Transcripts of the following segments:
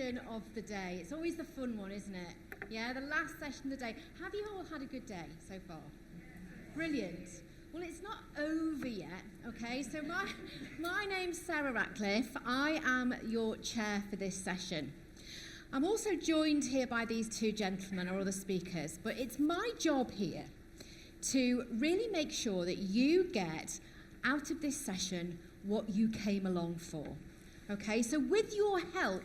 session of the day. It's always the fun one, isn't it? Yeah, the last session of the day. Have you all had a good day so far? Brilliant. Well, it's not over yet, okay? So my name's Sarah Ratcliffe. I am your chair for this session. I'm also joined here by these two gentlemen, or other speakers, but it's my job here to really make sure that you get out of this session what you came along for. Okay, so with your help,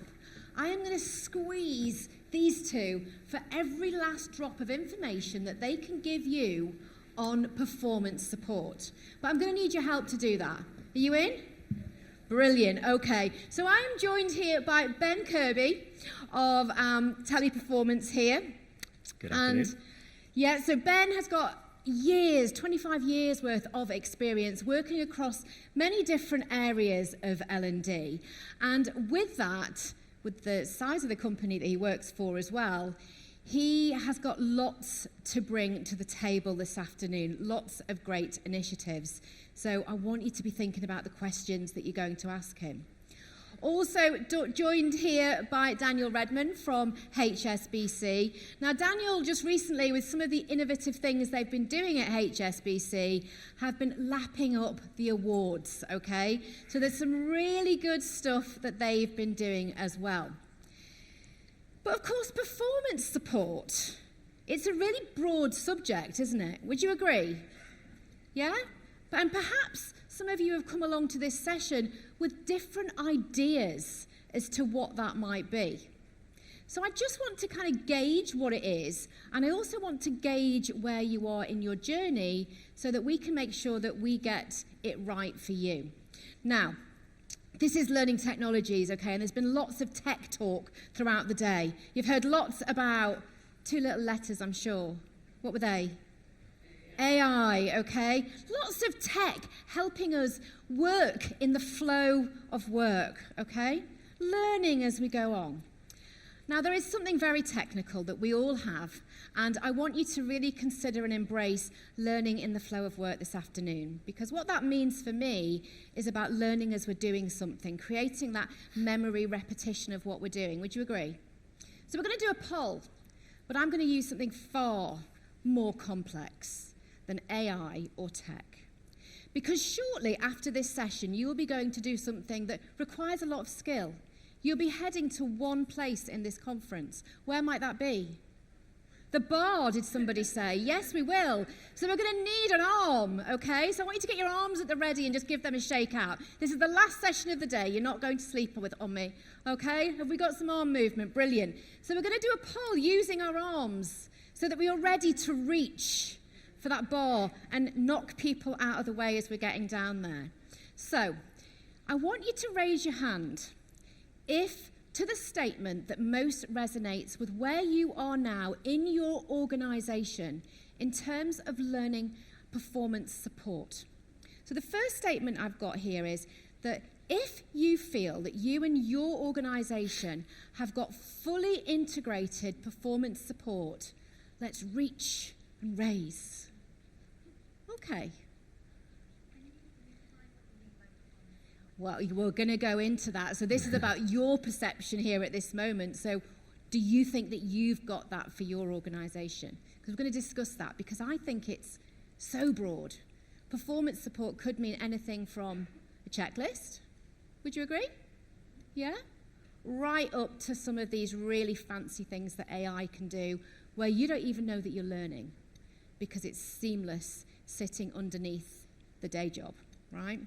I am going to squeeze these two for every last drop of information that they can give you on performance support. But I'm going to need your help to do that. Are you in? Brilliant. Okay, so I am joined here by Ben Kirby of Teleperformance here. Good afternoon. And yeah, so Ben has got 25 years worth of experience working across many different areas of L&D. And with that, with the size of the company that he works for as well, he has got lots to bring to the table this afternoon, lots of great initiatives. So I want you to be thinking about the questions that you're going to ask him. Also joined here by Daniel Redman from HSBC. Now, Daniel, just recently, with some of the innovative things they've been doing at HSBC, have been lapping up the awards, okay? So there's some really good stuff that they've been doing as well. But of course, performance support, it's a really broad subject, isn't it? Would you agree? Yeah? And perhaps some of you have come along to this session with different ideas as to what that might be. So I just want to kind of gauge what it is, and I also want to gauge where you are in your journey so that we can make sure that we get it right for you. Now, this is Learning Technologies, okay, and there's been lots of tech talk throughout the day. You've heard lots about two little letters, I'm sure. What were they? AI, okay? Lots of tech helping us work in the flow of work, okay? Learning as we go on. Now, there is something very technical that we all have, and I want you to really consider and embrace learning in the flow of work this afternoon, because what that means for me is about learning as we're doing something, creating that memory repetition of what we're doing. Would you agree? So we're going to do a poll, but I'm going to use something far more complex than AI or tech. Because shortly after this session, you will be going to do something that requires a lot of skill. You'll be heading to one place in this conference. Where might that be? The bar, did somebody say? Yes, we will. So we're going to need an arm, okay? So I want you to get your arms at the ready and just give them a shake out. This is the last session of the day. You're not going to sleep on me, okay? Have we got some arm movement? Brilliant. So we're going to do a poll using our arms so that we are ready to reach for that bar and knock people out of the way as we're getting down there. So I want you to raise your hand if to the statement that most resonates with where you are now in your organization in terms of learning performance support. So the first statement I've got here is that if you feel that you and your organization have got fully integrated performance support, let's reach and raise. Okay. Well, we're going to go into that. So this is about your perception here at this moment. So do you think that you've got that for your organization? Because we're going to discuss that, because I think it's so broad. Performance support could mean anything from a checklist. Would you agree? Yeah? Right up to some of these really fancy things that AI can do where you don't even know that you're learning because it's seamless sitting underneath the day job, right?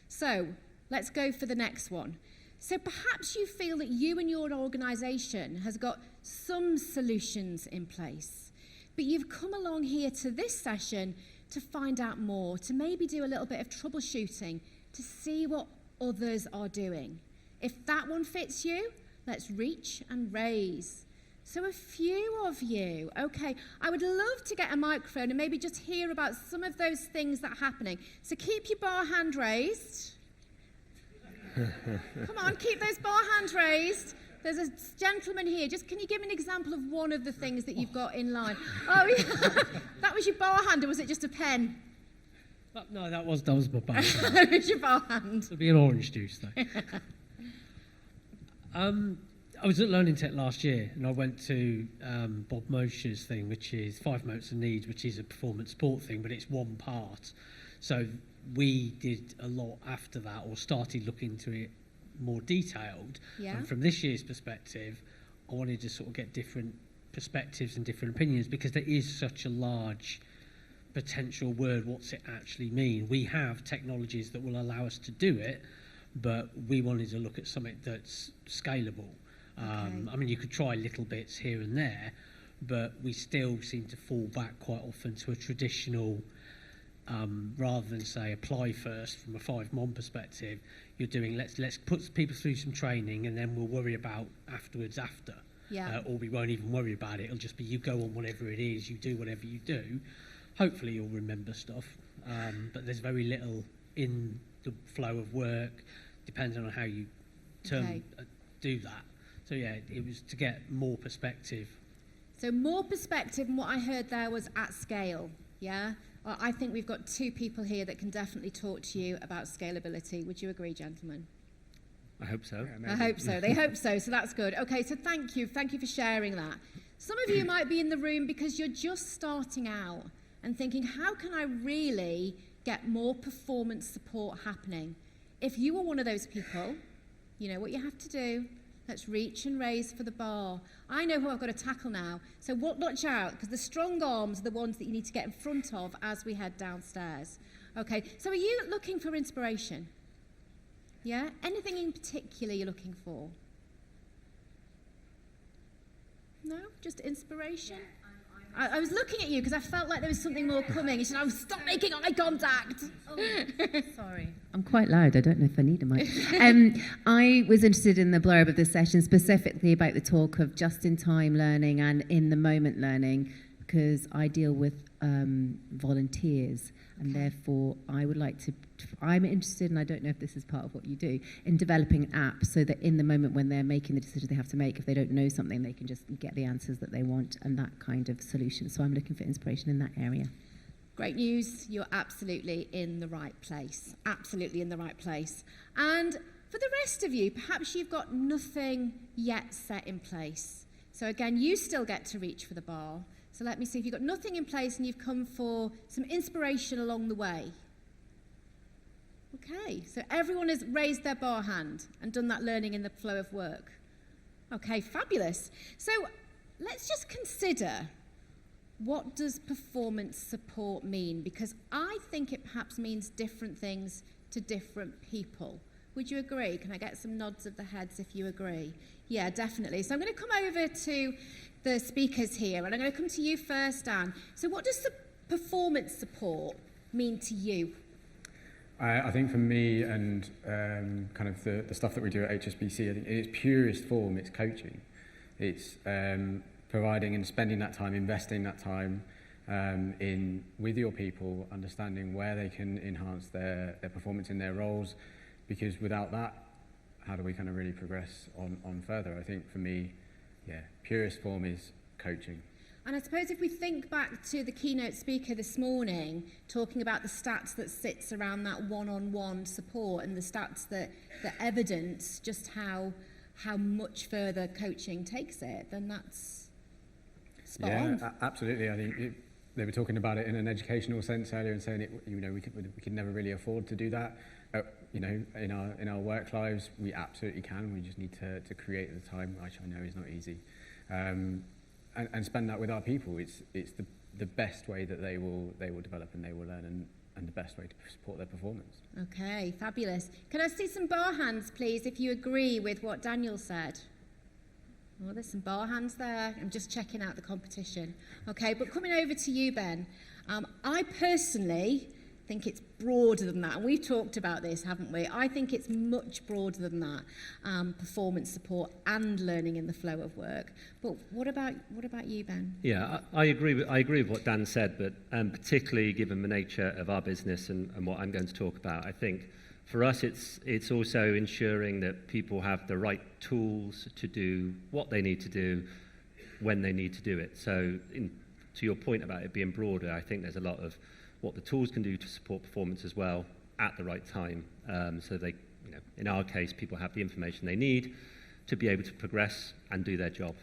So let's go for the next one. So perhaps you feel that you and your organization has got some solutions in place, but you've come along here to this session to find out more, to maybe do a little bit of troubleshooting, to see what others are doing. If that one fits you, let's reach and raise. So a few of you, okay, I would love to get a microphone and maybe just hear about some of those things that are happening. So keep your bar hand raised. Come on, keep those bar hands raised. There's a gentleman here. Just can you give me an example of one of the things that you've got in line? Oh, yeah. That was your bar hand, or was it just a pen? No, that was my bar hand. That was your bar hand. It'll be an orange juice, though. I was at Learning Tech last year, and I went to Bob Mosher's thing, which is 5 Motes and Needs, which is a performance sport thing, but it's one part. So we did a lot after that, or started looking into it more detailed. Yeah. And from this year's perspective, I wanted to sort of get different perspectives and different opinions, because there is such a large potential word. What's it actually mean? We have technologies that will allow us to do it, but we wanted to look at something that's scalable. I mean, you could try little bits here and there, but we still seem to fall back quite often to a traditional, rather than say apply first from a 5 Mon perspective, you're doing let's put people through some training and then we'll worry about afterwards after. Yeah. Or we won't even worry about it. It'll just be you go on whatever it is, you do whatever you do. Hopefully you'll remember stuff, but there's very little in the flow of work, depending on how you do that. So yeah, it was to get more perspective. So more perspective, and what I heard there was at scale, yeah? Well, I think we've got 2 people here that can definitely talk to you about scalability. Would you agree, gentlemen? I hope so. I hope so. They hope so. So that's good. Okay, so thank you. Thank you for sharing that. Some of you might be in the room because you're just starting out and thinking, how can I really get more performance support happening? If you are one of those people, you know what you have to do. Let's reach and raise for the bar. I know who I've got to tackle now. So watch out, because the strong arms are the ones that you need to get in front of as we head downstairs. Okay, so are you looking for inspiration? Yeah? Anything in particular you're looking for? No? Just inspiration? I was looking at you because I felt like there was something more coming. You said, "Oh, stop making eye contact." Sorry. I'm quite loud. I don't know if I need a mic. I was interested in the blurb of this session, specifically about the talk of just-in-time learning and in-the-moment learning, because I deal with volunteers, and therefore I would like to, I'm interested, and I don't know if this is part of what you do, in developing an app so that in the moment when they're making the decision they have to make, if they don't know something, they can just get the answers that they want and that kind of solution. So I'm looking for inspiration in that area. Great news, you're absolutely in the right place. Absolutely in the right place. And for the rest of you, perhaps you've got nothing yet set in place. So again, you still get to reach for the bar. So let me see if you've got nothing in place and you've come for some inspiration along the way. Okay, so everyone has raised their bar hand and done that learning in the flow of work. Okay, fabulous. So let's just consider, what does performance support mean? Because I think it perhaps means different things to different people. Would you agree? Can I get some nods of the heads if you agree? Yeah, definitely. So I'm going to come over to the speakers here, and I'm going to come to you first, Dan. So what does the performance support mean to you? I think for me and kind of the stuff that we do at HSBC, I think in its purest form, it's coaching. It's providing and spending that time, investing that time in with your people, understanding where they can enhance their performance in their roles, because without that, how do we kind of really progress on further? I think for me, yeah, purest form is coaching. And I suppose if we think back to the keynote speaker this morning, talking about the stats that sits around that one-on-one support and the stats that evidence just how much further coaching takes it, then that's spot on. Absolutely. I think they were talking about it in an educational sense earlier and saying we could never really afford to do that. In our work lives, we absolutely can. We just need to create the time, which I know is not easy. And spend that with our people. It's the best way that they will develop and they will learn, and the best way to support their performance. Okay, fabulous. Can I see some bar hands, please, if you agree with what Daniel said? Oh, there's some bar hands there. I'm just checking out the competition. Okay, but coming over to you, Ben, I personally think it's broader than that. And we've talked about this, haven't we? I think it's much broader than that, performance support and learning in the flow of work. But what about you, Ben? Yeah, I agree with what Dan said, but particularly given the nature of our business and what I'm going to talk about, I think for us it's also ensuring that people have the right tools to do what they need to do when they need to do it. So to your point about it being broader, I think there's a lot of what the tools can do to support performance as well at the right time. So they, in our case, people have the information they need to be able to progress and do their job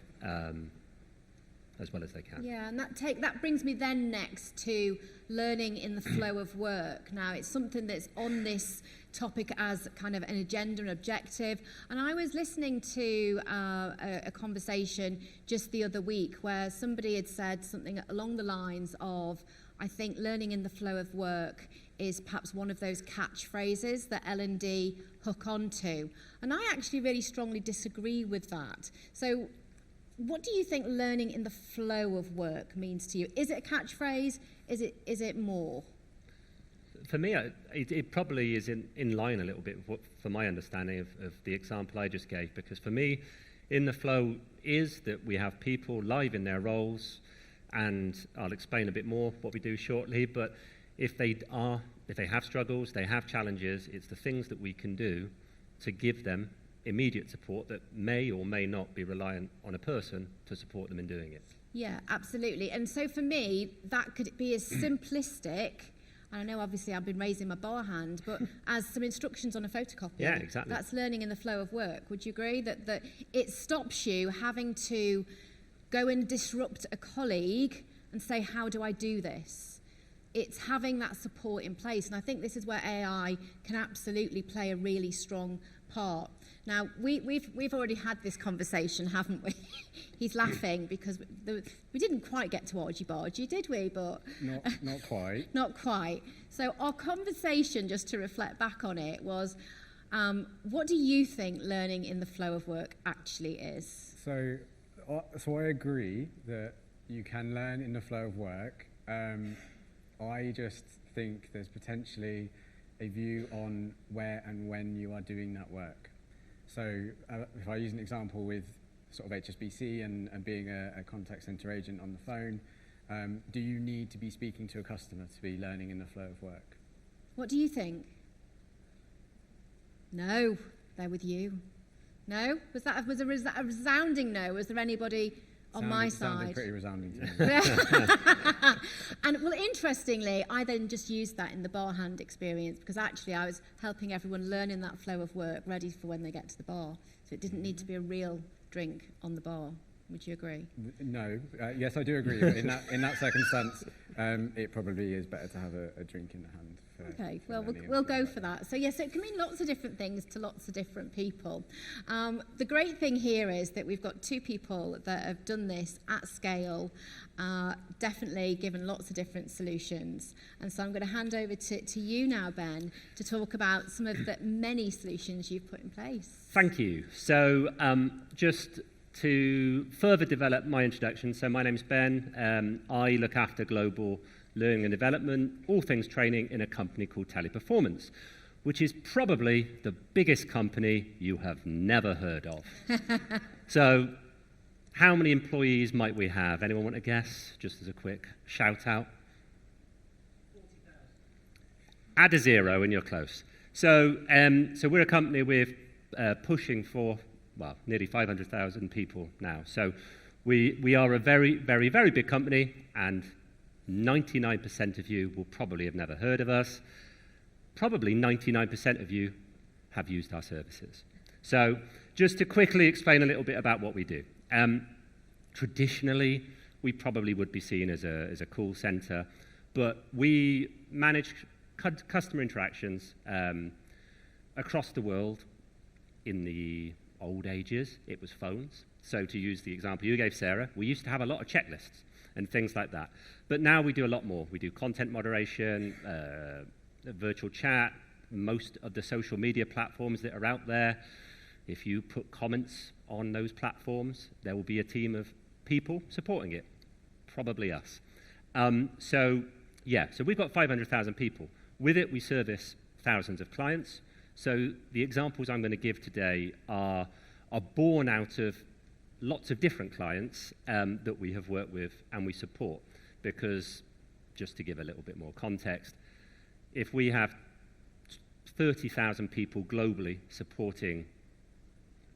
as well as they can. Yeah, and that brings me then next to learning in the flow of work. Now, it's something that's on this topic as kind of an agenda and objective. And I was listening to a conversation just the other week where somebody had said something along the lines of, I think learning in the flow of work is perhaps one of those catchphrases that L&D hook onto. And I actually really strongly disagree with that. So what do you think learning in the flow of work means to you? Is it a catchphrase? Is it more? For me, it probably is in line a little bit with for my understanding of the example I just gave, because for me, in the flow is that we have people live in their roles, and I'll explain a bit more what we do shortly, but if they have struggles, they have challenges, it's the things that we can do to give them immediate support that may or may not be reliant on a person to support them in doing it. Yeah, absolutely. And so for me, that could be as simplistic, and I know obviously I've been raising my bar hand, but as some instructions on a photocopy. Yeah, exactly. That's learning in the flow of work. Would you agree that it stops you having to go and disrupt a colleague and say, how do I do this? It's having that support in place. And I think this is where AI can absolutely play a really strong part. Now, we've already had this conversation, haven't we? He's laughing because we didn't quite get to argy-bargy, did we? But Not quite. Not quite. So our conversation, just to reflect back on it, was what do you think learning in the flow of work actually is? So I agree that you can learn in the flow of work. I just think there's potentially a view on where and when you are doing that work. So if I use an example with sort of HSBC and being a contact center agent on the phone, do you need to be speaking to a customer to be learning in the flow of work? What do you think? No, they're with you. No? Was that a resounding no? Was there anybody on my side? Sounded pretty resounding to me. And well, interestingly, I then just used that in the bar hand experience because actually I was helping everyone learn in that flow of work, ready for when they get to the bar. So it didn't need to be a real drink on the bar. Would you agree? No. Yes, I do agree. But in that circumstance, it probably is better to have a drink in the hand. Okay, well, we'll go for that. So, yes, it can mean lots of different things to lots of different people. The great thing here is that we've got two people that have done this at scale, definitely given lots of different solutions. And so I'm going to hand over to you now, Ben, to talk about some of the many solutions you've put in place. Thank you. So just to further develop my introduction, so my name's Ben. I look after global learning and development, all things training in a company called Teleperformance, which is probably the biggest company you have never heard of. So how many employees might we have? Anyone want to guess? Just as a quick shout out. 40,000. Add a zero and you're close. So we're a company with pushing for, well, nearly 500,000 people now. So we are a very, very, very big company, and 99% of you will probably have never heard of us. Probably 99% of you have used our services. So just to quickly explain a little bit about what we do. Traditionally, we probably would be seen as a call center, but we manage customer interactions across the world. In the old ages, it was phones. So to use the example you gave, Sarah, we used to have a lot of checklists and things like that. But now we do a lot more. We do content moderation, virtual chat, most of the social media platforms that are out there. If you put comments on those platforms, there will be a team of people supporting it, probably us. So we've got 500,000 people. With it, we service thousands of clients. So the examples I'm going to give today are born out of lots of different clients that we have worked with and we support. Because, just to give a little bit more context, if we have 30,000 people globally supporting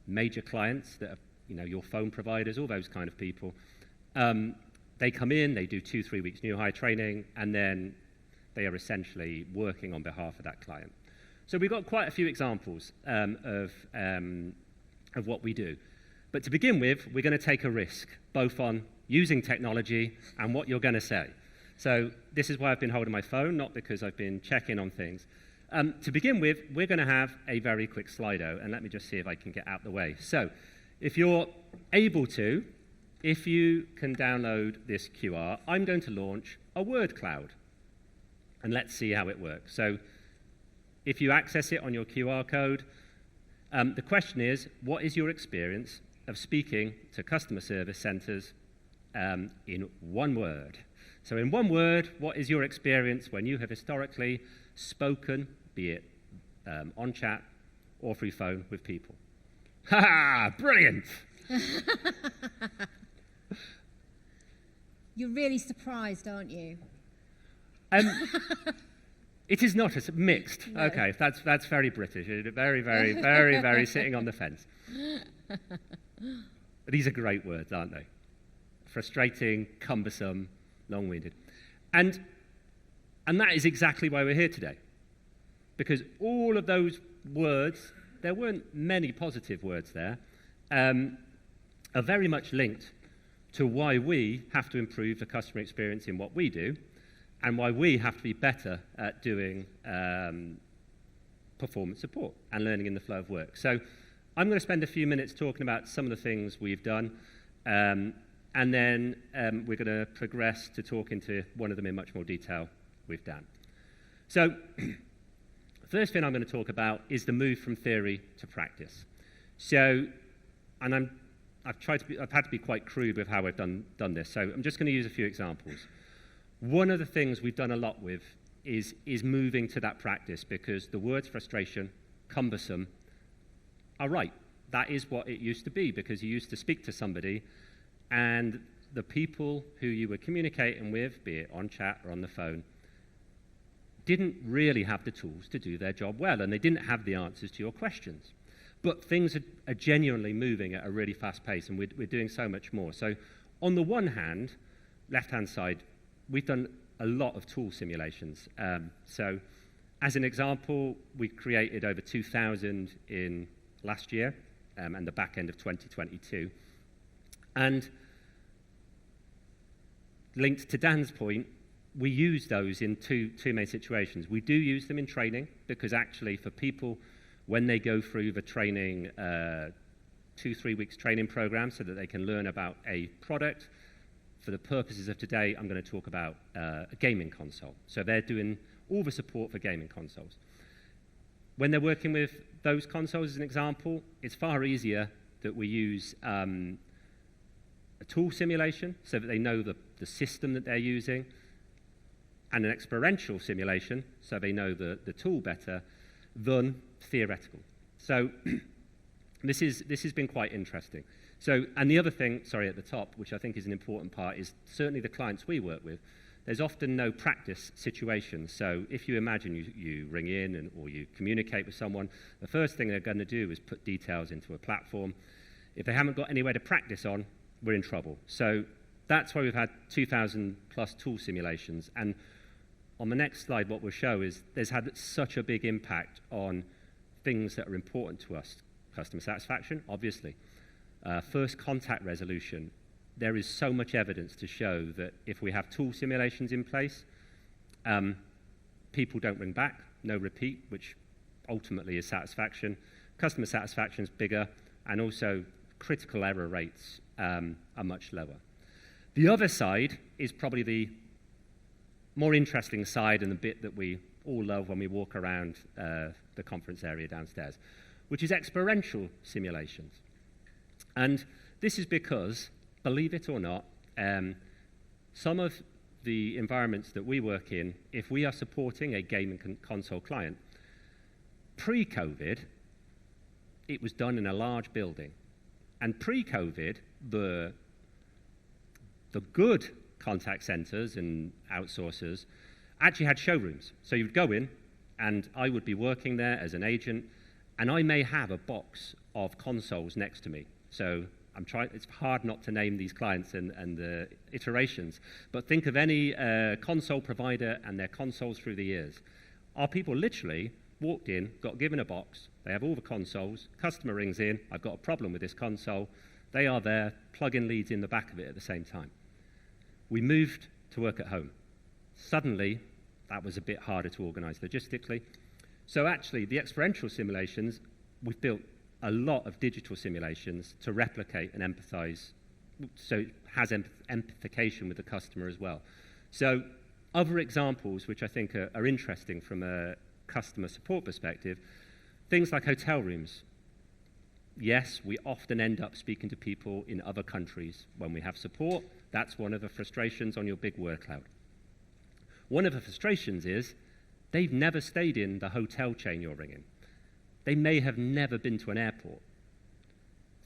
major clients that are, your phone providers, all those kind of people, they come in, they do 2-3 weeks new hire training, and then they are essentially working on behalf of that client. So we've got quite a few examples of of what we do. But to begin with, we're going to take a risk, both on using technology and what you're going to say. So this is why I've been holding my phone, not because I've been checking on things. To begin with, we're going to have a very quick Slido, and let me just see if I can get out the way. So if you're able to, if you can download this QR, I'm going to launch a word cloud, and let's see how it works. So if you access it on your QR code, the question is, what is your experience of speaking to customer service centers in one word? So in one word, what is your experience when you have historically spoken, be it on chat or through phone, with people? Ha ha! Brilliant! You're really surprised, aren't you? It is not. It's mixed. No. Okay, that's very British. Very, very, very, very sitting on the fence. These are great words, aren't they? Frustrating, cumbersome, long-winded. And that is exactly why we're here today. Because all of those words, there weren't many positive words there, are very much linked to why we have to improve the customer experience in what we do, and why we have to be better at doing performance support and learning in the flow of work. So I'm going to spend a few minutes talking about some of the things we've done, and then we're going to progress to talk into one of them in much more detail with Dan. So the first thing I'm going to talk about is the move from theory to practice. So, and I've had to be quite crude with how I've done this, so I'm just going to use a few examples. One of the things we've done a lot with is moving to that practice, because the words frustration, cumbersome, are right. That is what it used to be, because you used to speak to somebody and the people who you were communicating with, be it on chat or on the phone, didn't really have the tools to do their job well, and they didn't have the answers to your questions. But things are genuinely moving at a really fast pace, and we're doing so much more. So on the one hand, left-hand side, we've done a lot of tool simulations. So as an example, we created over 2,000 in last year and the back end of 2022. And linked to Dan's point, we use those in two main situations. We do use them in training, because actually for people, when they go through the training, 2-3 weeks training program so that they can learn about a product, for the purposes of today, I'm going to talk about a gaming console. So they're doing all the support for gaming consoles. When they're working with those consoles, as an example, it's far easier that we use a tool simulation so that they know the system that they're using, and an experiential simulation so they know the tool better than theoretical. So this has been quite interesting. So, and the other thing, sorry, at the top, which I think is an important part, is certainly the clients we work with, there's often no practice situation. So if you imagine you ring in or you communicate with someone, the first thing they're going to do is put details into a platform. If they haven't got anywhere to practice on, we're in trouble. So that's why we've had 2,000 plus tool simulations. And on the next slide, what we'll show is there's had such a big impact on things that are important to us. Customer satisfaction, obviously. First contact resolution. There is so much evidence to show that if we have tool simulations in place, people don't ring back, no repeat, which ultimately is satisfaction. Customer satisfaction is bigger, and also critical error rates are much lower. The other side is probably the more interesting side, and the bit that we all love when we walk around the conference area downstairs, which is experiential simulations. And this is because, believe it or not, some of the environments that we work in, if we are supporting a gaming console client, pre-COVID, it was done in a large building. And pre-COVID, the good contact centers and outsourcers actually had showrooms. So you'd go in, and I would be working there as an agent, and I may have a box of consoles next to me. So it's hard not to name these clients and the iterations, but think of any console provider and their consoles through the years. Our people literally walked in, got given a box, they have all the consoles, customer rings in, I've got a problem with this console, they are there, plug-in leads in the back of it at the same time. We moved to work at home. Suddenly, that was a bit harder to organize logistically. So actually, the experiential simulations, we've built a lot of digital simulations to replicate and empathize, so it has empathication with the customer as well. So other examples which I think are interesting from a customer support perspective, things like hotel rooms. Yes, we often end up speaking to people in other countries when we have support. That's one of the frustrations on your big workload. One of the frustrations is they've never stayed in the hotel chain you're ringing. They may have never been to an airport.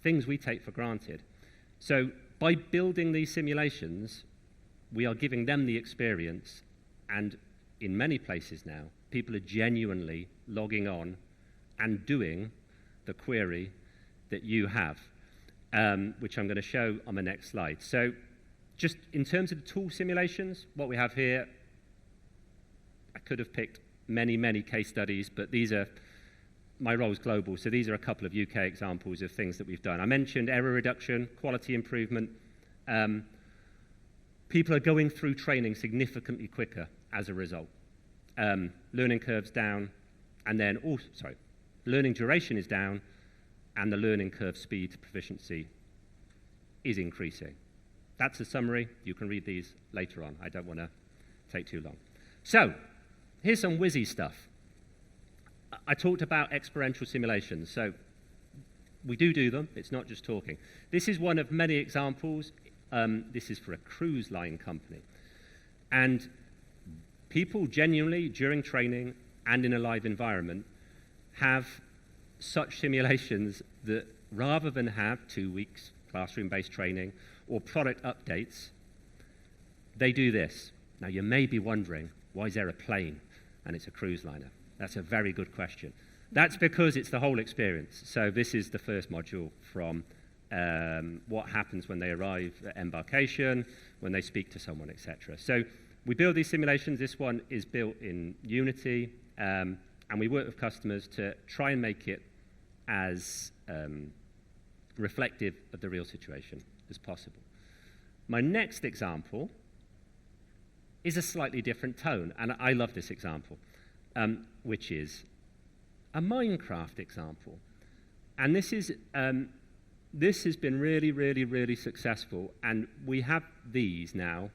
Things we take for granted. So by building these simulations, we are giving them the experience, and in many places now, people are genuinely logging on and doing the query that you have, which I'm going to show on the next slide. So just in terms of the tool simulations, what we have here, I could have picked many, many case studies, but these are, my role is global, so these are a couple of UK examples of things that we've done. I mentioned error reduction, quality improvement. People are going through training significantly quicker as a result. Learning curves down, and then also, learning duration is down, and the learning curve speed to proficiency is increasing. That's a summary. You can read these later on. I don't want to take too long. So, here's some whizzy stuff. I talked about experiential simulations, so we do them. It's not just talking. This is one of many examples. This is for a cruise line company. And people genuinely, during training and in a live environment, have such simulations that rather than have 2 weeks classroom-based training or product updates, they do this. Now, you may be wondering, why is there a plane and it's a cruise liner? That's a very good question. That's because it's the whole experience. So this is the first module from what happens when they arrive at embarkation, when they speak to someone, etc. So we build these simulations. This one is built in Unity, and we work with customers to try and make it as reflective of the real situation as possible. My next example is a slightly different tone, and I love this example, which is a Minecraft example. And this has been really, really, really successful, and we have these now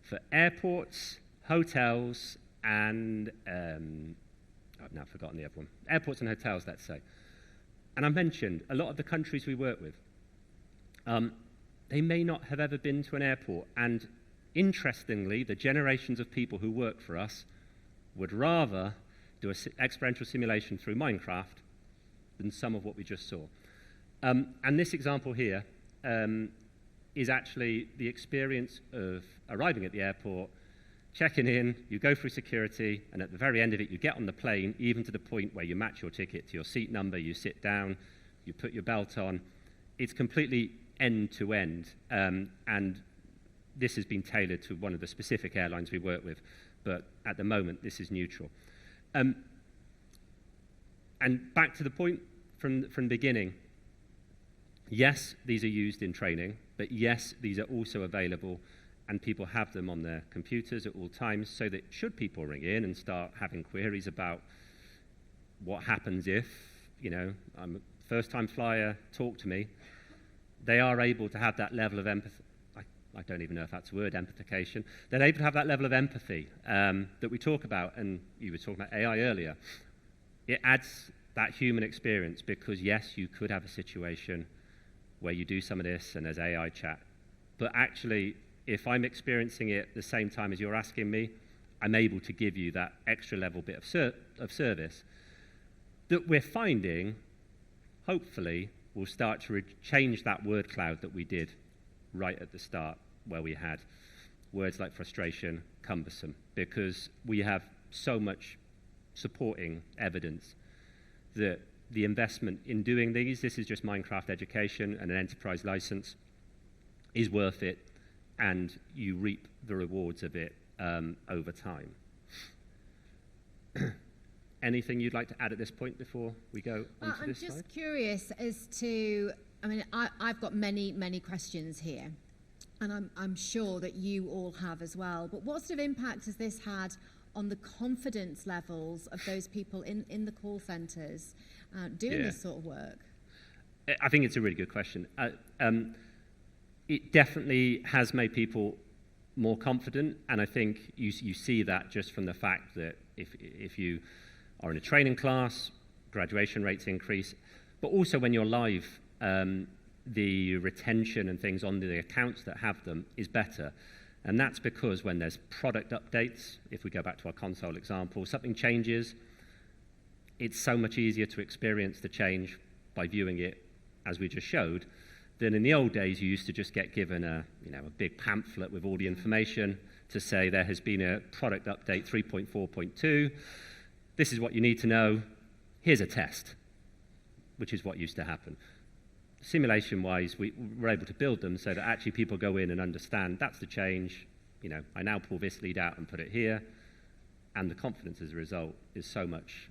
for airports, hotels, and I've now forgotten the other one. Airports and hotels, let's say. And I mentioned a lot of the countries we work with, they may not have ever been to an airport, and interestingly, the generations of people who work for us would rather do an experiential simulation through Minecraft than some of what we just saw. And this example here is actually the experience of arriving at the airport, checking in, you go through security, and at the very end of it, you get on the plane, even to the point where you match your ticket to your seat number, you sit down, you put your belt on. It's completely end-to-end, and this has been tailored to one of the specific airlines we work with, but at the moment, this is neutral. And back to the point from the beginning, yes, these are used in training, but yes, these are also available, and people have them on their computers at all times, so that should people ring in and start having queries about what happens if, you know, I'm a first-time flyer, talk to me, they are able to have that level of empathy. I don't even know if that's a word, empathication. They're able to have that level of empathy that we talk about, and you were talking about AI earlier. It adds that human experience because, yes, you could have a situation where you do some of this and there's AI chat. But actually, if I'm experiencing it at the same time as you're asking me, I'm able to give you that extra level bit of service that we're finding, hopefully, will start to change that word cloud that we did right at the start, where we had words like frustration, cumbersome, because we have so much supporting evidence that the investment in doing these, this is just Minecraft education and an enterprise license, is worth it, and you reap the rewards of it over time. anything you'd like to add at this point before we go on to I'm this just slide? curious as to, I mean, I've got many, many questions here, and I'm sure that you all have as well. But what sort of impact has this had on the confidence levels of those people in the call centres doing this sort of work? I think it's a really good question. It definitely has made people more confident, and I think you see that just from the fact that if you are in a training class, graduation rates increase, but also when you're live, the retention and things on the accounts that have them is better. And that's because when there's product updates, if we go back to our console example, something changes, it's so much easier to experience the change by viewing it as we just showed, than in the old days you used to just get given a big pamphlet with all the information to say there has been a product update 3.4.2, this is what you need to know, here's a test, which is what used to happen. Simulation-wise, we were able to build them so that actually people go in and understand that's the change, I now pull this lead out and put it here, and the confidence as a result is so much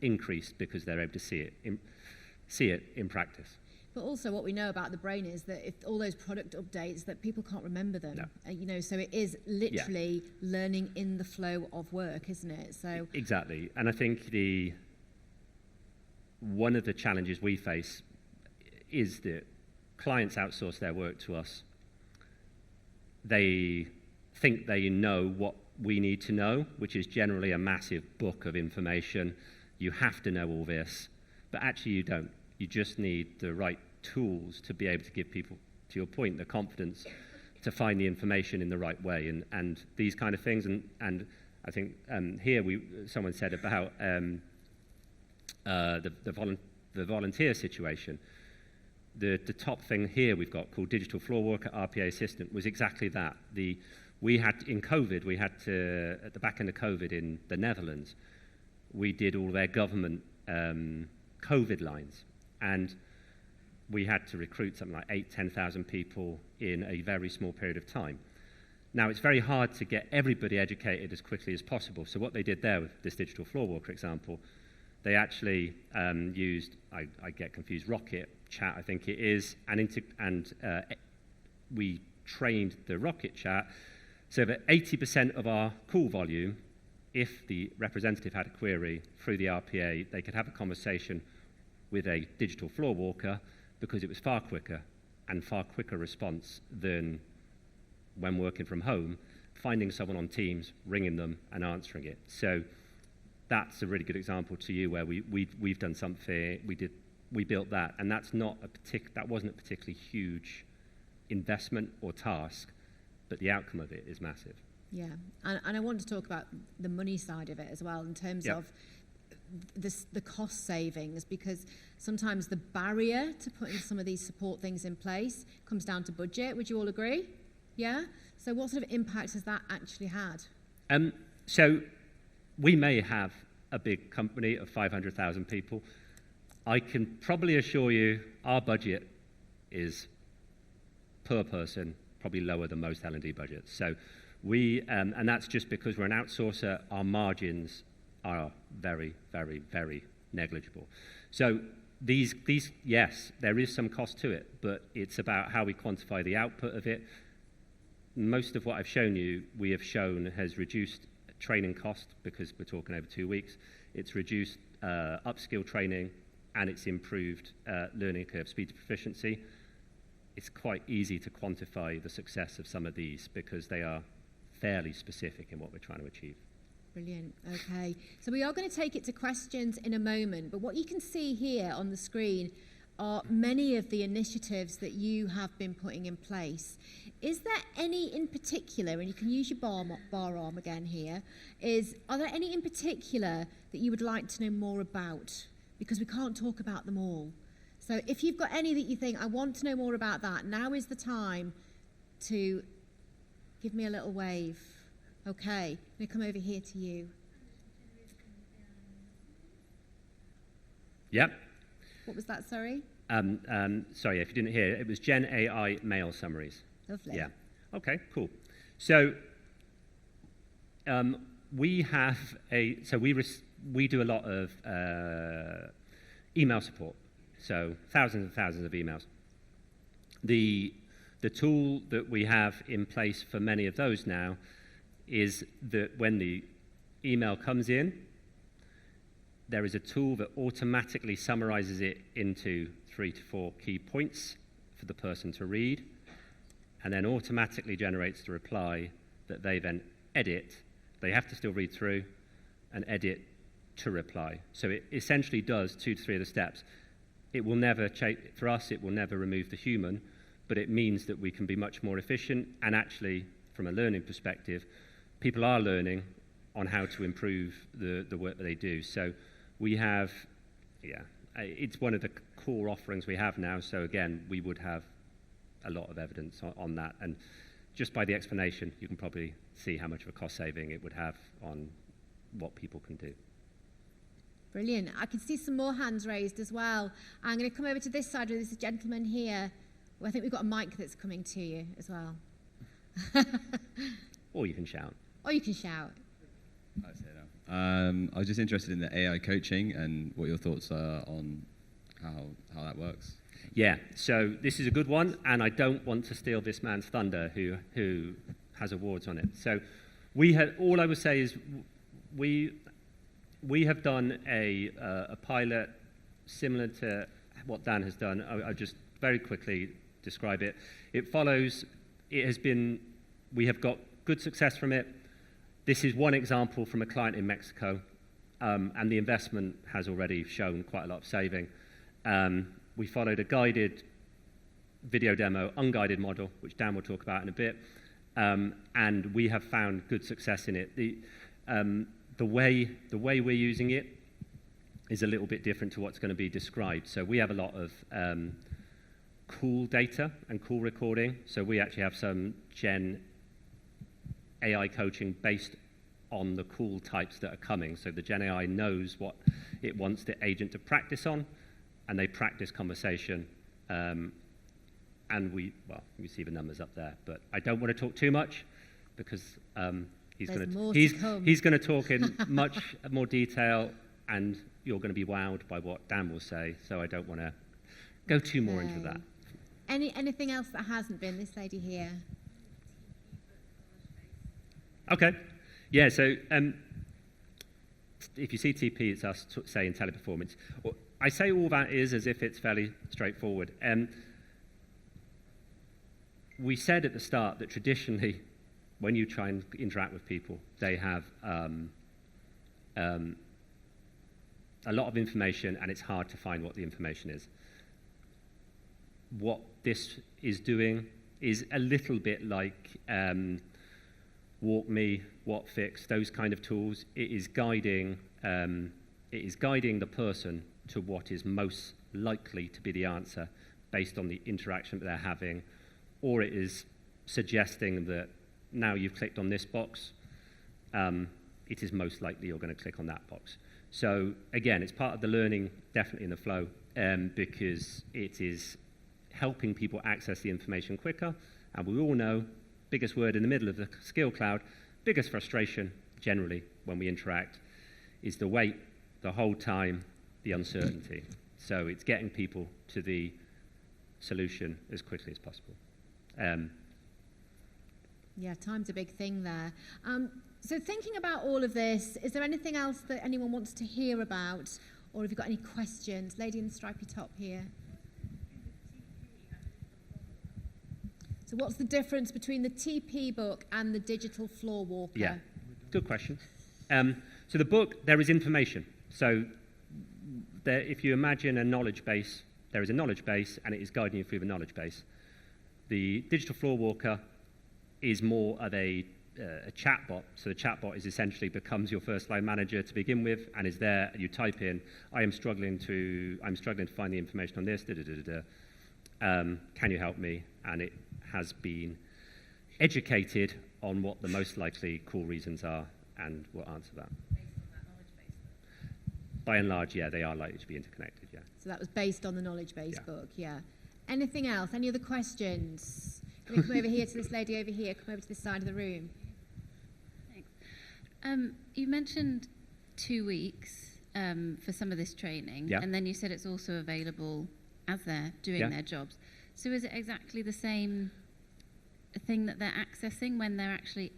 increased because they're able to see it in practice. But also what we know about the brain is that if all those product updates, that people can't remember them. No. So it is literally learning in the flow of work, isn't it? So exactly. And I think one of the challenges we face is that clients outsource their work to us. They think they know what we need to know, which is generally a massive book of information. You have to know all this, but actually you don't. You just need the right tools to be able to give people, to your point, the confidence to find the information in the right way and these kind of things. And I think here someone said about the volunteer situation. The top thing here we've got called Digital Floor Worker RPA Assistant was exactly that. We had at the back end of COVID in the Netherlands, we did all their government COVID lines. And we had to recruit something like 10,000 people in a very small period of time. Now, it's very hard to get everybody educated as quickly as possible. So what they did there with this digital floor walker example, they actually used, I get confused, Rocket Chat, I think it is, and we trained the Rocket Chat so that 80% of our call volume, if the representative had a query through the RPA, they could have a conversation with a digital floor walker because it was far quicker and far quicker response than when working from home, finding someone on Teams, ringing them and answering it. So that's a really good example to you where we've done something, we built that, and that wasn't a particularly huge investment or task, but the outcome of it is massive. Yeah, and I want to talk about the money side of it as well in terms of the cost savings, because sometimes the barrier to putting some of these support things in place comes down to budget. Would you all agree? Yeah? So what sort of impact has that actually had? So we may have a big company of 500,000 people. I can probably assure you our budget is per person probably lower than most L&D budgets. So and that's just because we're an outsourcer, our margins are very, very, very negligible. So these, yes, there is some cost to it, but it's about how we quantify the output of it. Most of what I've shown you, we have shown has reduced training cost because we're talking over 2 weeks. It's reduced upskill training, and it's improved learning curve speed to proficiency. It's quite easy to quantify the success of some of these because they are fairly specific in what we're trying to achieve. Brilliant. Okay. So we are going to take it to questions in a moment, but what you can see here on the screen are many of the initiatives that you have been putting in place. Is there any in particular, and you can use your bar arm again here, are there any in particular that you would like to know more about? Because we can't talk about them all. So if you've got any that you think, I want to know more about that, now is the time to give me a little wave. Okay, I'm going to come over here to you. Yep. What was that, sorry? Sorry, if you didn't hear, it was Gen AI mail summaries. Lovely. Yeah. Okay, cool. So we have we do a lot of email support, so thousands and thousands of emails. The tool that we have in place for many of those now is that when the email comes in, there is a tool that automatically summarizes it into 3 to 4 key points for the person to read, and then automatically generates the reply that they then edit. They have to still read through and edit to reply. So it essentially does 2 to 3 of the steps. It will never for us, it will never remove the human, but it means that we can be much more efficient, and actually, from a learning perspective, people are learning on how to improve the work that they do. So we have, it's one of the core offerings we have now. So again, we would have a lot of evidence on that. And just by the explanation, you can probably see how much of a cost saving it would have on what people can do. Brilliant. I can see some more hands raised as well. I'm going to come over to this side where there's a gentleman here. Well, I think we've got a mic that's coming to you as well. Or you can shout. Or you can shout. I was just interested in the AI coaching and what your thoughts are on how that works. Yeah, so this is a good one, and I don't want to steal this man's thunder who has awards on it. So all I would say is we have done a pilot similar to what Dan has done. I'll just very quickly describe it. We have got good success from it. This is one example from a client in Mexico, and the investment has already shown quite a lot of saving. We followed a guided video demo, unguided model, which Dan will talk about in a bit, and we have found good success in it. The way we're using it is a little bit different to what's going to be described. So we have a lot of call data and call recording. So we actually have some Gen AI coaching based on the call types that are coming. So the Gen AI knows what it wants the agent to practice on, and they practice conversation. And we see the numbers up there. But I don't want to talk too much because he's going to talk in much more detail, and you're going to be wowed by what Dan will say. So I don't want to go too more into that. Anything else that hasn't been? This lady here. Okay. Yeah, so if you see TP, it's us saying teleperformance. I say all that is as if it's fairly straightforward. We said at the start that traditionally, when you try and interact with people, they have a lot of information, and it's hard to find what the information is. What this is doing is a little bit like WalkMe, WhatFix, those kind of tools. It is guiding the person to what is most likely to be the answer based on the interaction that they're having, or it is suggesting that now you've clicked on this box, it is most likely you're going to click on that box. So again, it's part of the learning, definitely in the flow, because it is helping people access the information quicker. And we all know, biggest word in the middle of the skill cloud, biggest frustration generally when we interact is the wait, the whole time, the uncertainty. So it's getting people to the solution as quickly as possible. Yeah, time's a big thing there. So thinking about all of this, is there anything else that anyone wants to hear about? Or have you got any questions? Lady in the stripy top here. So what's the difference between the TP book and the digital floor walker? Yeah, good question. So the book, there is information. So if you imagine a knowledge base, there is a knowledge base, and it is guiding you through the knowledge base. The digital floor walker is more of a chatbot. So the chatbot is essentially becomes your first line manager to begin with, and is there. You type in, I'm struggling to find the information on this. Can you help me? And it has been educated on what the most likely call reasons are, and will answer that. Based on that knowledge base? By and large, yeah, they are likely to be interconnected. Yeah. So that was based on the knowledge base Yeah. book. Yeah. Anything else? Any other questions? Can we come over here to this lady over here? Come over to this side of the room. Thanks. You mentioned 2 weeks for some of this training, Yeah. and then you said it's also available as they're doing Yeah. their jobs. So is it exactly the same thing that they're accessing when they're actually,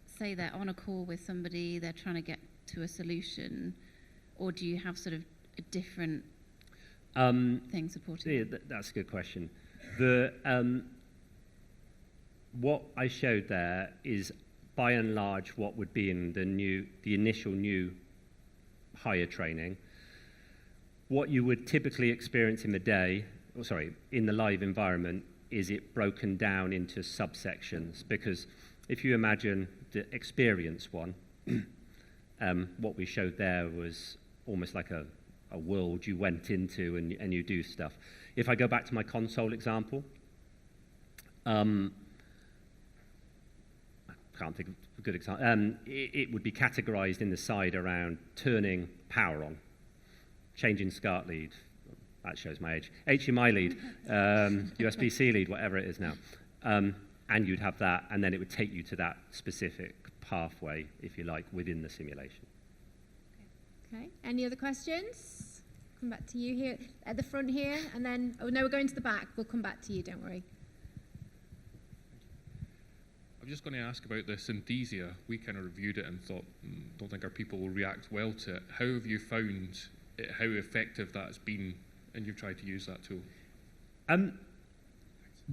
say they're on a call with somebody, they're trying to get to a solution, or do you have sort of a different thing supporting Yeah, them? that's a good question. What I showed there is, by and large, what would be in the initial new hire training. What you would typically experience in the live environment, is it broken down into subsections. Because if you imagine the experience one, what we showed there was almost like a world you went into and you do stuff. If I go back to my console example, I can't think of a good example. It would be categorized in the side around turning power on, changing SCART lead, that shows my age, HMI lead, USB-C lead, whatever it is now. And you'd have that, and then it would take you to that specific pathway, if you like, within the simulation. Okay, any other questions? Come back to you here at the front here, and then, oh no, we're going to the back. We'll come back to you, don't worry. I'm just going to ask about the Synthesia. We kind of reviewed it and thought, don't think our people will react well to it. How have you found it, how effective that's been, and you've tried to use that tool?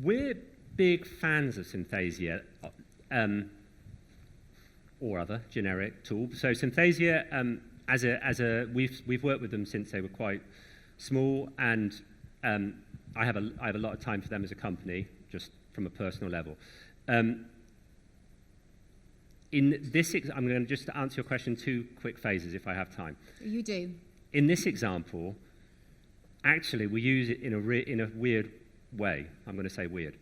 We're big fans of Synthesia, or other generic tool. So Synthesia, we've worked with them since they were quite small, and I have a lot of time for them as a company, just from a personal level. In this, I'm going to just answer your question 2 quick phases if I have time. You do. In this example, actually, we use it in a weird way. I'm going to say weird.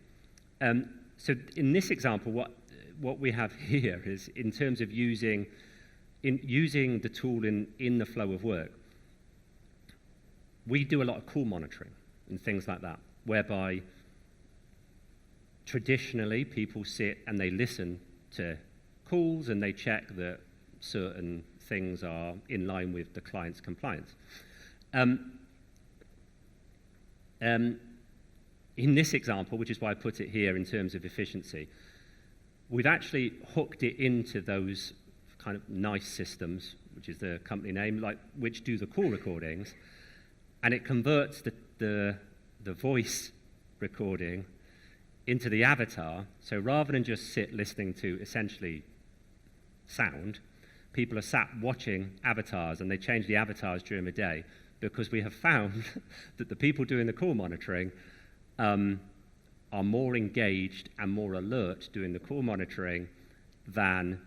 So in this example, what we have here is, in terms of using the tool in the flow of work, we do a lot of call monitoring and things like that, whereby traditionally people sit and they listen to calls and they check that certain things are in line with the client's compliance. In this example, which is why I put it here in terms of efficiency, we've actually hooked it into those kind of nice systems, which is the company name, which do the call recordings, and it converts the voice recording into the avatar. So rather than just sit listening to essentially sound, people are sat watching avatars, and they change the avatars during the day, because we have found that the people doing the call monitoring are more engaged and more alert doing the call monitoring than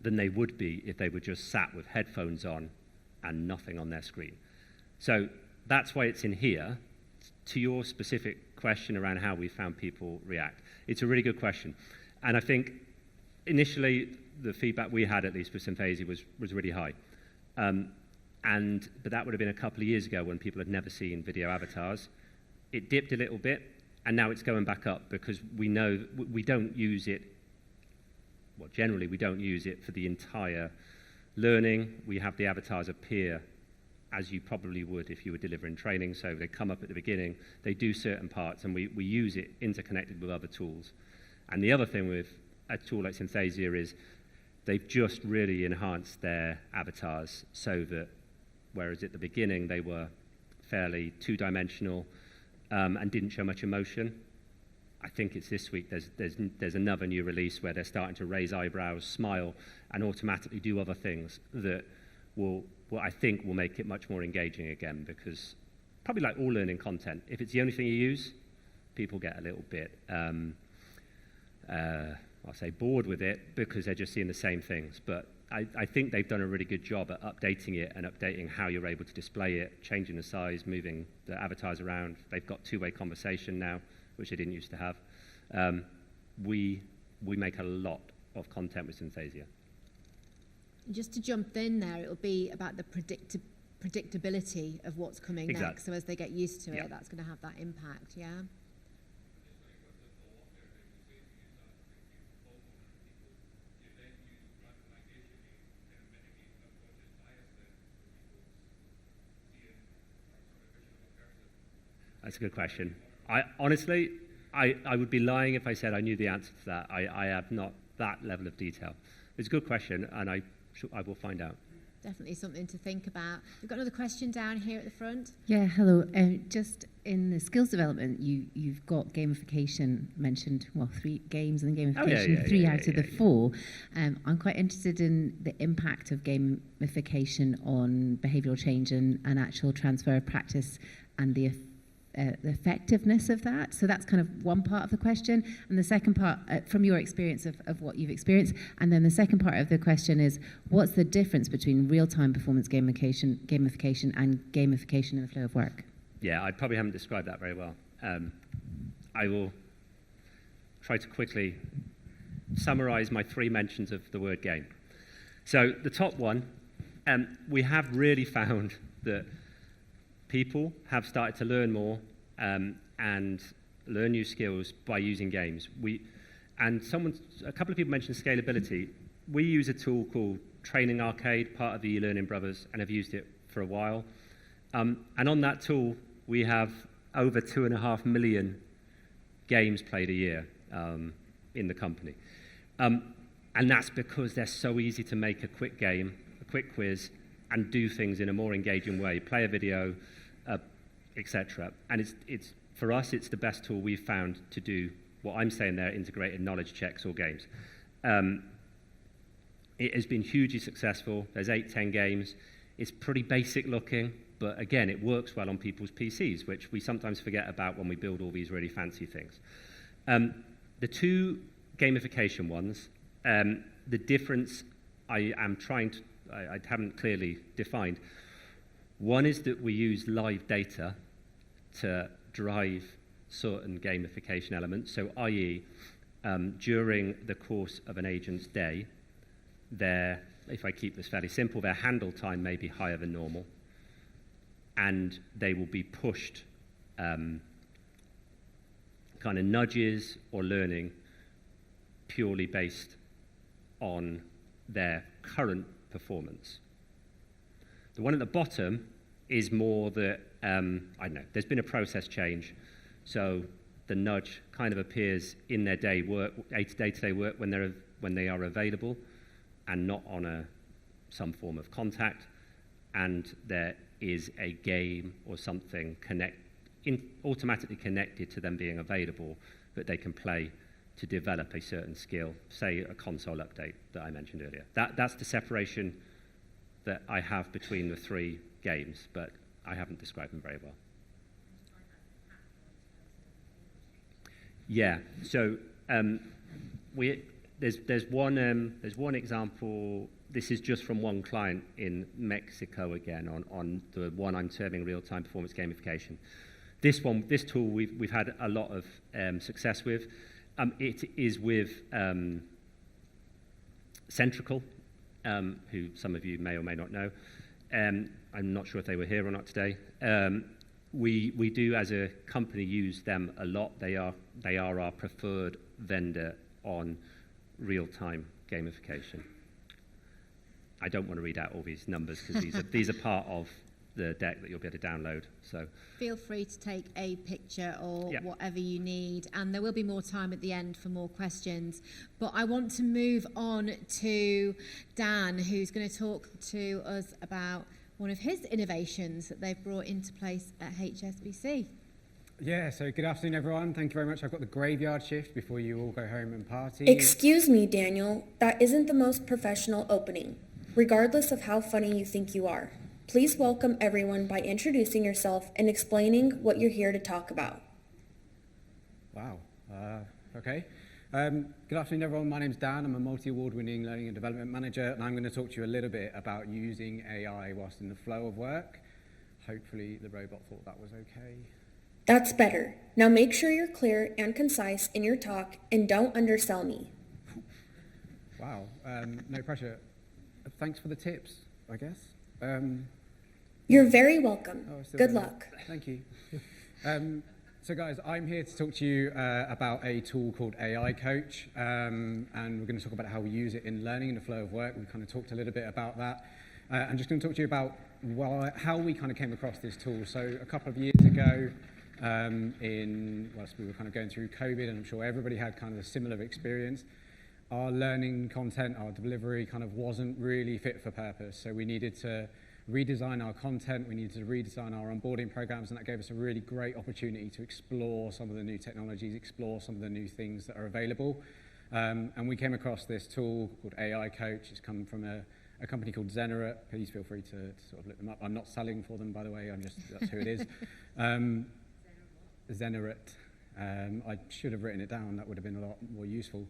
they would be if they were just sat with headphones on and nothing on their screen. So that's why it's in here. To your specific question around how we found people react, it's a really good question. And I think initially the feedback we had, at least for Synthesia, was really high. But that would have been a couple of years ago when people had never seen video avatars. It dipped a little bit, and now it's going back up, because we know we don't use it, well, generally we don't use it for the entire learning. We have the avatars appear as you probably would if you were delivering training. So they come up at the beginning, they do certain parts, and we use it interconnected with other tools. And the other thing with a tool like Synthesia is they've just really enhanced their avatars, so that whereas at the beginning they were fairly two-dimensional and didn't show much emotion, I think it's this week there's another new release where they're starting to raise eyebrows, smile, and automatically do other things that I think will make it much more engaging again, because probably like all learning content, if it's the only thing you use, people get a little bit I'll say bored with it, because they're just seeing the same things. But I think they've done a really good job at updating it and updating how you're able to display it, changing the size, moving the avatars around. They've got two-way conversation now, which they didn't used to have. We make a lot of content with Synthesia. Just to jump in there, it'll be about the predictability of what's coming next. So as they get used to it, that's going to have that impact, yeah? That's a good question. I honestly, I would be lying if I said I knew the answer to that. I have not that level of detail. It's a good question, and I will find out. Definitely something to think about. We've got another question down here at the front. Yeah, hello. Just in the skills development, you've got gamification mentioned, well, 3 games and gamification, 3 out of the 4. I'm quite interested in the impact of gamification on behavioural change and actual transfer of practice and the effectiveness of that. So that's kind of one part of the question. And the second part, from your experience of what you've experienced. And then the second part of the question is, what's the difference between real-time performance gamification and gamification in the flow of work? Yeah, I probably haven't described that very well. I will try to quickly summarize my 3 mentions of the word game. So the top one, we have really found that people have started to learn more and learn new skills by using games. A couple of people mentioned scalability. We use a tool called Training Arcade, part of the e-Learning Brothers, and have used it for a while. And on that tool, we have over 2.5 million games played a year in the company. And that's because they're so easy to make a quick game, a quick quiz, and do things in a more engaging way. Play a video, etc. And it's for us, it's the best tool we've found to do what I'm saying there, integrated knowledge checks or games. It has been hugely successful. There's 8-10 games. It's pretty basic looking, but again, it works well on people's PCs, which we sometimes forget about when we build all these really fancy things. The 2 gamification ones, the difference I haven't clearly defined. One is that we use live data to drive certain gamification elements. So, i.e., during the course of an agent's day, if I keep this fairly simple, their handle time may be higher than normal, and they will be pushed kind of nudges or learning purely based on their current performance. The one at the bottom is more that, I don't know, there's been a process change, so the nudge kind of appears in their day-to-day work when they are available and not on some form of contact, and there is a game or something automatically connected to them being available that they can play to develop a certain skill, say a console update that I mentioned earlier. That's the separation that I have between the 3 games, but I haven't described them very well. Yeah, so there's one example. This is just from one client in Mexico again on the one I'm serving real-time performance gamification. This tool we've had a lot of success with. It is with Centrical, who some of you may or may not know. I'm not sure if they were here or not today. We do, as a company, use them a lot. They are our preferred vendor on real-time gamification. I don't want to read out all these numbers because these are part of the deck that you'll be able to download. So feel free to take a picture or whatever you need, and there will be more time at the end for more questions. But I want to move on to Dan, who's going to talk to us about one of his innovations that they've brought into place at HSBC. Yeah, so good afternoon, everyone. Thank you very much. I've got the graveyard shift before you all go home and party. Excuse me, Daniel. That isn't the most professional opening, regardless of how funny you think you are. Please welcome everyone by introducing yourself and explaining what you're here to talk about. Wow. Okay. Good afternoon, everyone. My name's Dan. I'm a multi-award-winning learning and development manager, and I'm going to talk to you a little bit about using AI whilst in the flow of work. Hopefully the robot thought that was okay. That's better. Now make sure you're clear and concise in your talk and don't undersell me. Wow. No pressure. Thanks for the tips, I guess. You're very welcome. Good there. luck. Thank you. So guys, I'm here to talk to you about a tool called AI Coach, and we're going to talk about how we use it in learning in the flow of work. We kind of talked a little bit about that. I'm just going to talk to you about how we kind of came across this tool. So a couple of years ago, whilst we were kind of going through COVID, and I'm sure everybody had kind of a similar experience. Our learning content, our delivery kind of wasn't really fit for purpose. So we needed to redesign our content, we needed to redesign our onboarding programs, and that gave us a really great opportunity to explore some of the new technologies, explore some of the new things that are available. And we came across this tool called AI Coach. It's come from a company called Zenerate. Please feel free to sort of look them up. I'm not selling for them, by the way. That's who it is. Zenerate. I should have written it down. That would have been a lot more useful.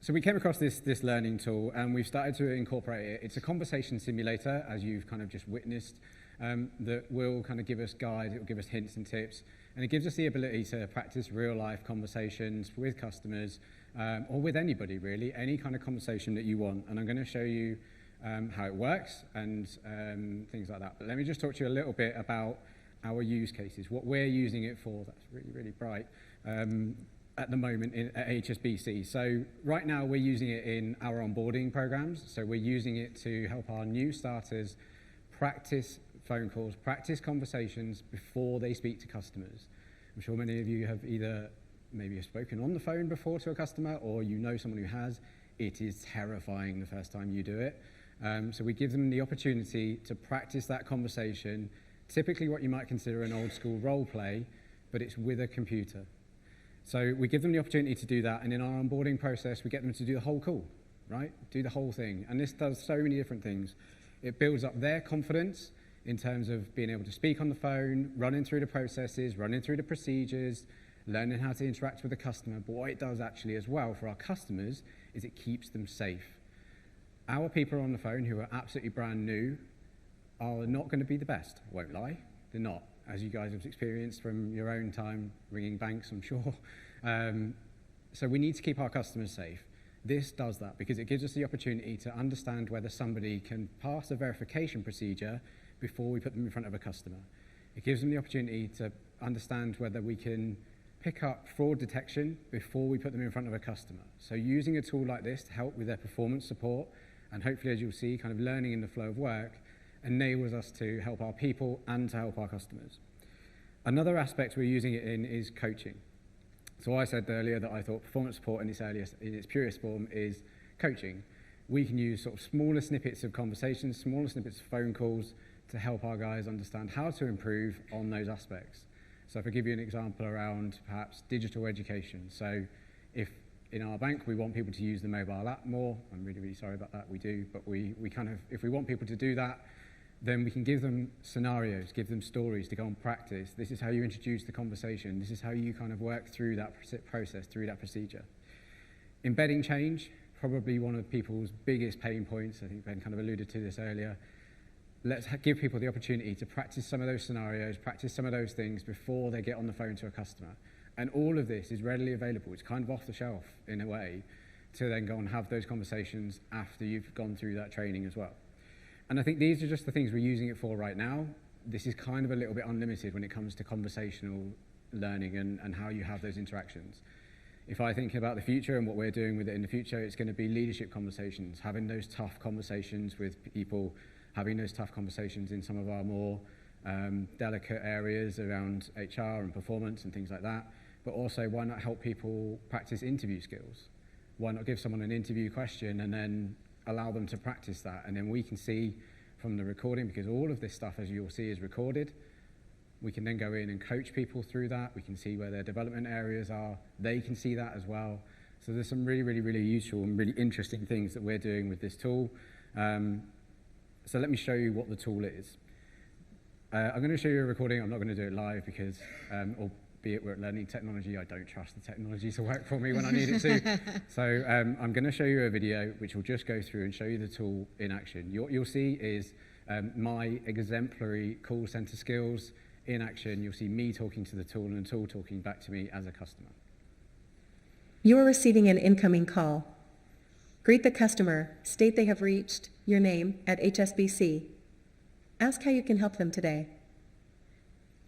So we came across this learning tool, and we've started to incorporate it. It's a conversation simulator, as you've kind of just witnessed, that will kind of give us guides. It will give us hints and tips, and it gives us the ability to practice real-life conversations with customers, or with anybody, really, any kind of conversation that you want. And I'm going to show you how it works and things like that. But let me just talk to you a little bit about our use cases, what we're using it for. That's really, really bright at the moment at HSBC. So right now we're using it in our onboarding programs. So we're using it to help our new starters practice phone calls, practice conversations before they speak to customers. I'm sure many of you have either maybe have spoken on the phone before to a customer, or you know someone who has. It is terrifying the first time you do it. So we give them the opportunity to practice that conversation, typically what you might consider an old school role play, but it's with a computer. So we give them the opportunity to do that, and in our onboarding process, we get them to do the whole call, right? Do the whole thing. And this does so many different things. It builds up their confidence in terms of being able to speak on the phone, running through the processes, running through the procedures, learning how to interact with the customer. But what it does actually as well for our customers is it keeps them safe. Our people on the phone who are absolutely brand new are not going to be the best, I won't lie. They're not, as you guys have experienced from your own time ringing banks, I'm sure. So we need to keep our customers safe. This does that because it gives us the opportunity to understand whether somebody can pass a verification procedure before we put them in front of a customer. It gives them the opportunity to understand whether we can pick up fraud detection before we put them in front of a customer. So using a tool like this to help with their performance support, and hopefully, as you'll see, kind of learning in the flow of work, enables us to help our people and to help our customers. Another aspect we're using it in is coaching. So I said earlier that I thought performance support in its purest form is coaching. We can use sort of smaller snippets of conversations, smaller snippets of phone calls to help our guys understand how to improve on those aspects. So if I give you an example around perhaps digital education. So if in our bank we want people to use the mobile app more, I'm really, really sorry about that, we do, but we kind of, if we want people to do that, then we can give them scenarios, give them stories to go and practice. This is how you introduce the conversation. This is how you kind of work through that process, through that procedure. Embedding change, probably one of people's biggest pain points. I think Ben kind of alluded to this earlier. Let's give people the opportunity to practice some of those scenarios, practice some of those things before they get on the phone to a customer. And all of this is readily available. It's kind of off the shelf in a way to then go and have those conversations after you've gone through that training as well. And I think these are just the things we're using it for right now. This is kind of a little bit unlimited when it comes to conversational learning and how you have those interactions. If I think about the future and what we're doing with it in the future, it's going to be leadership conversations, having those tough conversations with people, having those tough conversations in some of our more delicate areas around HR and performance and things like that. But also, why not help people practice interview skills? Why not give someone an interview question and then allow them to practice that? And then we can see from the recording, because all of this stuff, as you'll see, is recorded. We can then go in and coach people through that. We can see where their development areas are. They can see that as well. So there's some really, really, really useful and really interesting things that we're doing with this tool. So let me show you what the tool is. I'm going to show you a recording. I'm not going to do it live because, albeit we're at Learning Technology, I don't trust the technology to work for me when I need it to. So I'm going to show you a video which will just go through and show you the tool in action. What you'll see is my exemplary call center skills in action. You'll see me talking to the tool and the tool talking back to me as a customer. You are receiving an incoming call. Greet the customer, state they have reached your name at HSBC. Ask how you can help them today.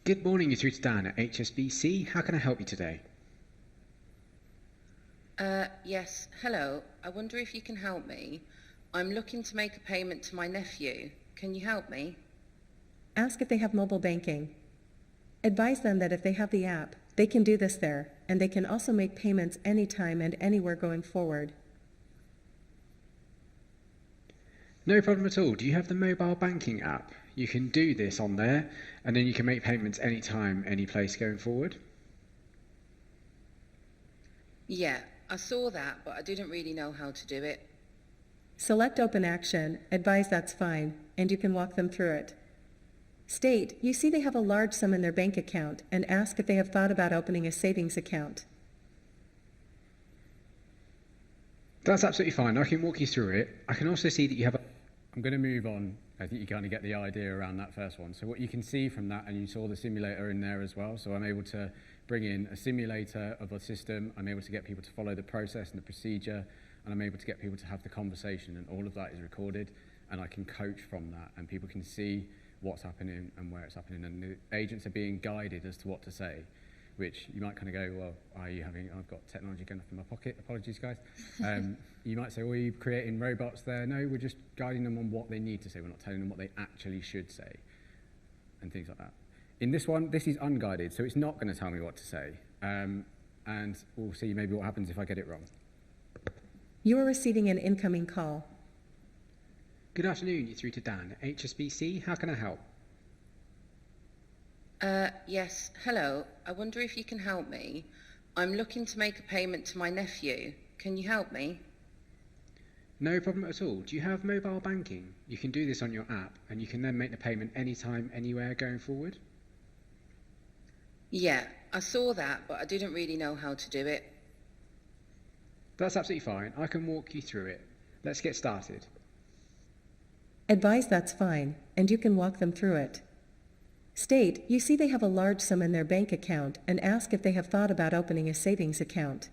Good morning, you're through to Dan at HSBC. How can I help you today? Yes, hello. I wonder if you can help me. I'm looking to make a payment to my nephew. Can you help me? Ask if they have mobile banking. Advise them that if they have the app, they can do this there, and they can also make payments anytime and anywhere going forward. No problem at all. Do you have the mobile banking app? You can do this on there, and then you can make payments anytime, any place going forward. Yeah, I saw that, but I didn't really know how to do it. Select Open Action, advise that's fine, and you can walk them through it. State you see they have a large sum in their bank account and ask if they have thought about opening a savings account. That's absolutely fine. I can walk you through it. I can also see that you have a... I'm going to move on. I think you kind of get the idea around that first one. So what you can see from that, and you saw the simulator in there as well, so I'm able to bring in a simulator of a system. I'm able to get people to follow the process and the procedure, and I'm able to get people to have the conversation, and all of that is recorded, and I can coach from that, and people can see what's happening and where it's happening, and the agents are being guided as to what to say, which you might kind of go, well, I've got technology going off in my pocket, apologies guys. You might say, well, are you creating robots there? No, we're just guiding them on what they need to say. We're not telling them what they actually should say, and things like that. In this one, this is unguided, so it's not going to tell me what to say. And we'll see maybe what happens if I get it wrong. You are receiving an incoming call. Good afternoon, you're through to Dan at HSBC. How can I help? Yes, hello. I wonder if you can help me. I'm looking to make a payment to my nephew. Can you help me? No problem at all. Do you have mobile banking? You can do this on your app, and you can then make the payment anytime, anywhere going forward. Yeah, I saw that, but I didn't really know how to do it. That's absolutely fine. I can walk you through it. Let's get started. Advise that's fine, and you can walk them through it. State you see they have a large sum in their bank account and ask if they have thought about opening a savings account.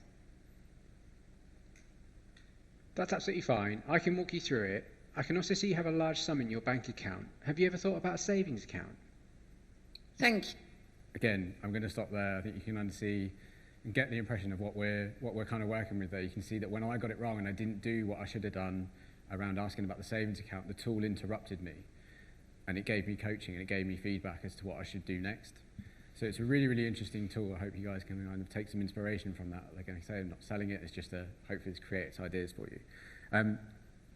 That's absolutely fine. I can walk you through it. I can also see you have a large sum in your bank account. Have you ever thought about a savings account? Thank you. Again, I'm going to stop there. I think you can see and get the impression of what we're kind of working with there. You can see that when I got it wrong and I didn't do what I should have done around asking about the savings account, the tool interrupted me, and it gave me coaching and it gave me feedback as to what I should do next. So it's a really, really interesting tool. I hope you guys can kind of take some inspiration from that. Like I say, I'm not selling it. It's just hopefully it's creates ideas for you.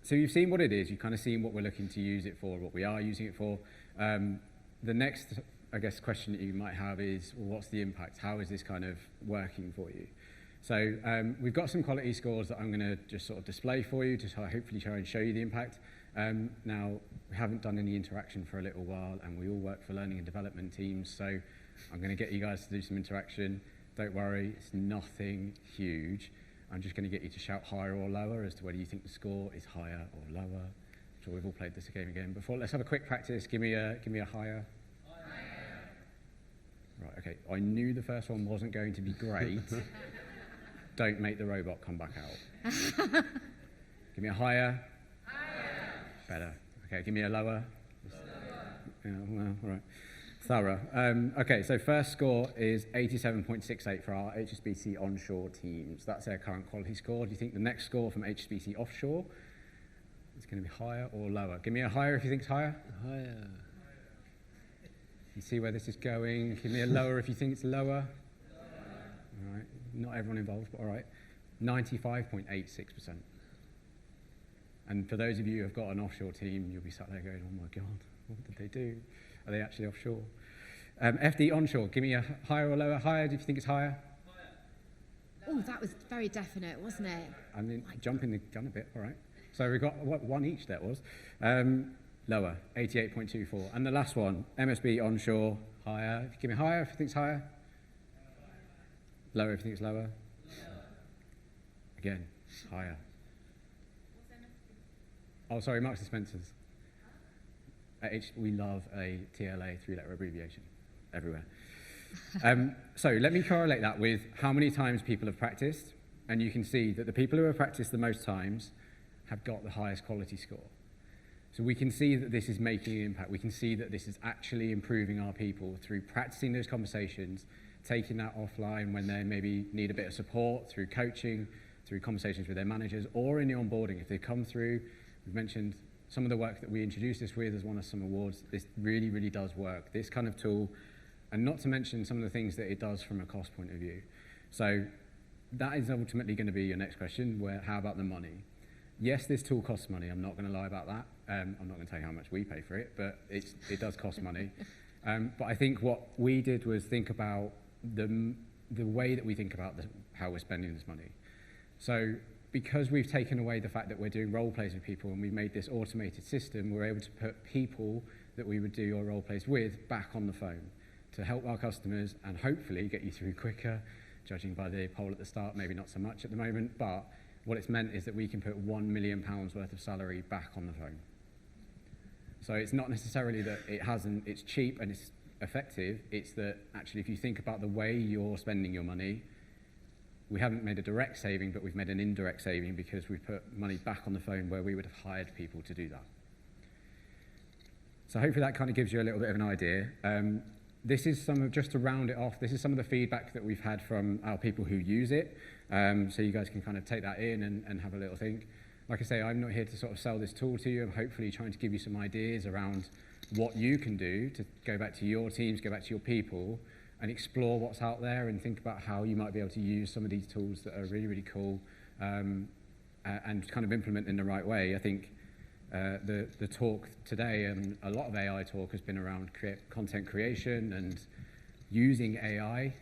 So you've seen what it is. You've kind of seen what we're looking to use it for, what we are using it for. The next, I guess, question that you might have is, well, what's the impact? How is this kind of working for you? So we've got some quality scores that I'm going to just sort of display for you to hopefully try and show you the impact. Now, we haven't done any interaction for a little while, and we all work for learning and development teams, so I'm going to get you guys to do some interaction. Don't worry, it's nothing huge. I'm just going to get you to shout higher or lower as to whether you think the score is higher or lower. I'm sure we've all played this game again before. Let's have a quick practice. Give me a higher. Right, okay. I knew the first one wasn't going to be great. Don't make the robot come back out. Give me a higher. Better. Okay, give me a lower. Yeah, well, all right. Thorough. Okay, so first score is 87.68 for our HSBC onshore teams. That's their current quality score. Do you think the next score from HSBC offshore is going to be higher or lower? Give me a higher if you think it's higher. Higher. You see where this is going. Give me a lower if you think it's lower. All right. Not everyone involved, but all right. 95.86%. And for those of you who have got an offshore team, you'll be sat there going, oh my God, what did they do? Are they actually offshore? FD onshore, give me a higher or lower. Higher, do you think it's higher? Oh, that was very definite, wasn't it? I mean, jumping the gun a bit, all right. So we've got one each, that was. Lower, 88.24. And the last one, MSB onshore, higher. Give me higher if you think it's higher. Lower if you think it's lower. Again, higher. Oh, sorry, Marks and Spencer's. We love a TLA, three-letter abbreviation, everywhere. So let me correlate that with how many times people have practiced, and you can see that the people who have practiced the most times have got the highest quality score. So we can see that this is making an impact. We can see that this is actually improving our people through practicing those conversations, taking that offline when they maybe need a bit of support, through coaching, through conversations with their managers, or in the onboarding. If they come through, we've mentioned some of the work that we introduced this with has won us some awards. This really, really does work. This kind of tool and not to mention some of the things that it does from a cost point of view. So that is ultimately going to be your next question, how about the money? Yes, this tool costs money. I'm not going to lie about that. I'm not going to tell you how much we pay for it, but it does cost money. But I think what we did was think about the way that we think about how we're spending this money. So because we've taken away the fact that we're doing role plays with people and we've made this automated system, we're able to put people that we would do your role plays with back on the phone to help our customers and hopefully get you through quicker, judging by the poll at the start, maybe not so much at the moment, but what it's meant is that we can put £1 million worth of salary back on the phone. So it's not necessarily that it's cheap and it's effective, it's that actually if you think about the way you're spending your money, we haven't made a direct saving, but we've made an indirect saving because we've put money back on the phone where we would have hired people to do that. So hopefully that kind of gives you a little bit of an idea. This is just to round it off, this is some of the feedback that we've had from our people who use it. So you guys can kind of take that in and have a little think. Like I say, I'm not here to sort of sell this tool to you. I'm hopefully trying to give you some ideas around what you can do to go back to your teams, go back to your people, and explore what's out there and think about how you might be able to use some of these tools that are really, really cool and kind of implement in the right way. I think the talk today, and a lot of AI talk, has been around content creation and using AI.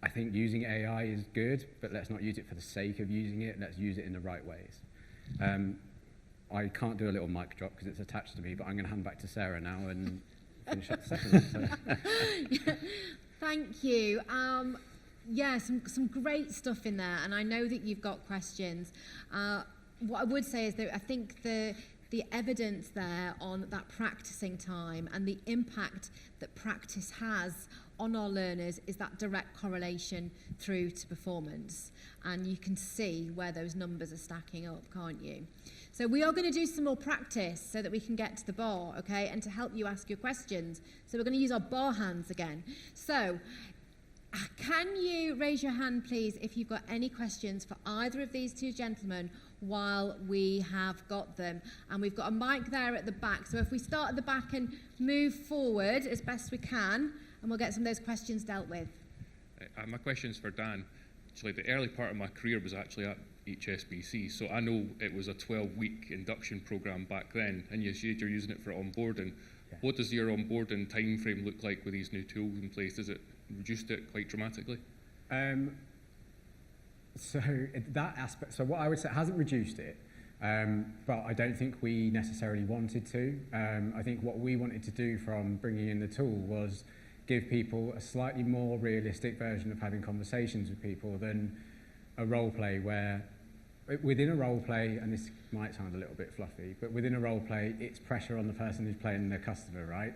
I think using AI is good, but let's not use it for the sake of using it. Let's use it in the right ways. I can't do a little mic drop because it's attached to me, but I'm going to hand back to Sarah now and finish up the session. So. Thank you. Yeah, some great stuff in there, and I know that you've got questions. What I would say is that I think the evidence there on that practicing time and the impact that practice has on our learners is that direct correlation through to performance. And you can see where those numbers are stacking up, can't you? So we are going to do some more practice so that we can get to the bar, okay, and to help you ask your questions. So we're going to use our bar hands again. So can you raise your hand, please, if you've got any questions for either of these two gentlemen while we have got them? And we've got a mic there at the back. So if we start at the back and move forward as best we can, and we'll get some of those questions dealt with. My question's for Dan. Actually, the early part of my career was actually at HSBC, so I know it was a 12-week induction program back then, and you said you're using it for onboarding. Yeah. What does your onboarding time frame look like with these new tools in place? Has it reduced it quite dramatically? So that aspect, so what I would say, it hasn't reduced it, but I don't think we necessarily wanted to. I think what we wanted to do from bringing in the tool was give people a slightly more realistic version of having conversations with people than a role play where, within a role play, and this might sound a little bit fluffy, but within a role play, it's pressure on the person who's playing their customer, right?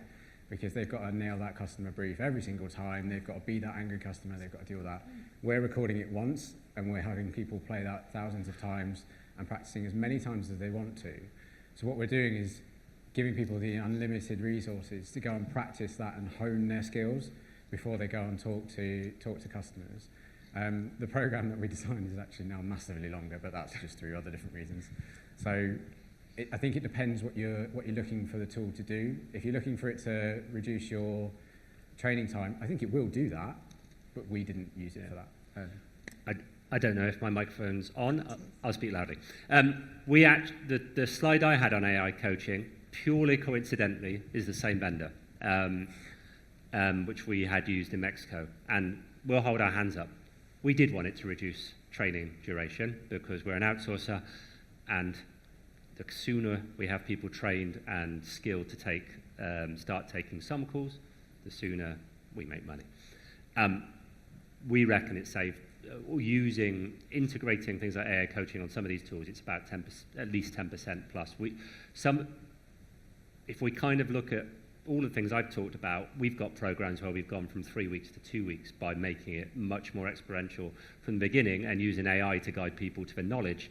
Because they've got to nail that customer brief every single time. They've got to be that angry customer. They've got to deal with that. We're recording it once, and we're having people play that thousands of times and practicing as many times as they want to. So what we're doing is giving people the unlimited resources to go and practice that and hone their skills before they go and talk to customers. The program that we designed is actually now massively longer, but that's just through other different reasons. So I think it depends what you're looking for the tool to do. If you're looking for it to reduce your training time, I think it will do that, but we didn't use it for that. I don't know if my microphone's on. I'll speak loudly. The slide I had on AI coaching, purely coincidentally, is the same vendor, which we had used in Mexico. And we'll hold our hands up. We did want it to reduce training duration because we're an outsourcer, and the sooner we have people trained and skilled to start taking some calls, the sooner we make money. We reckon it saved, integrating things like AI coaching on some of these tools, it's about 10%, at least 10% plus. If we kind of look at all the things I've talked about, we've got programs where we've gone from 3 weeks to 2 weeks by making it much more experiential from the beginning and using AI to guide people to the knowledge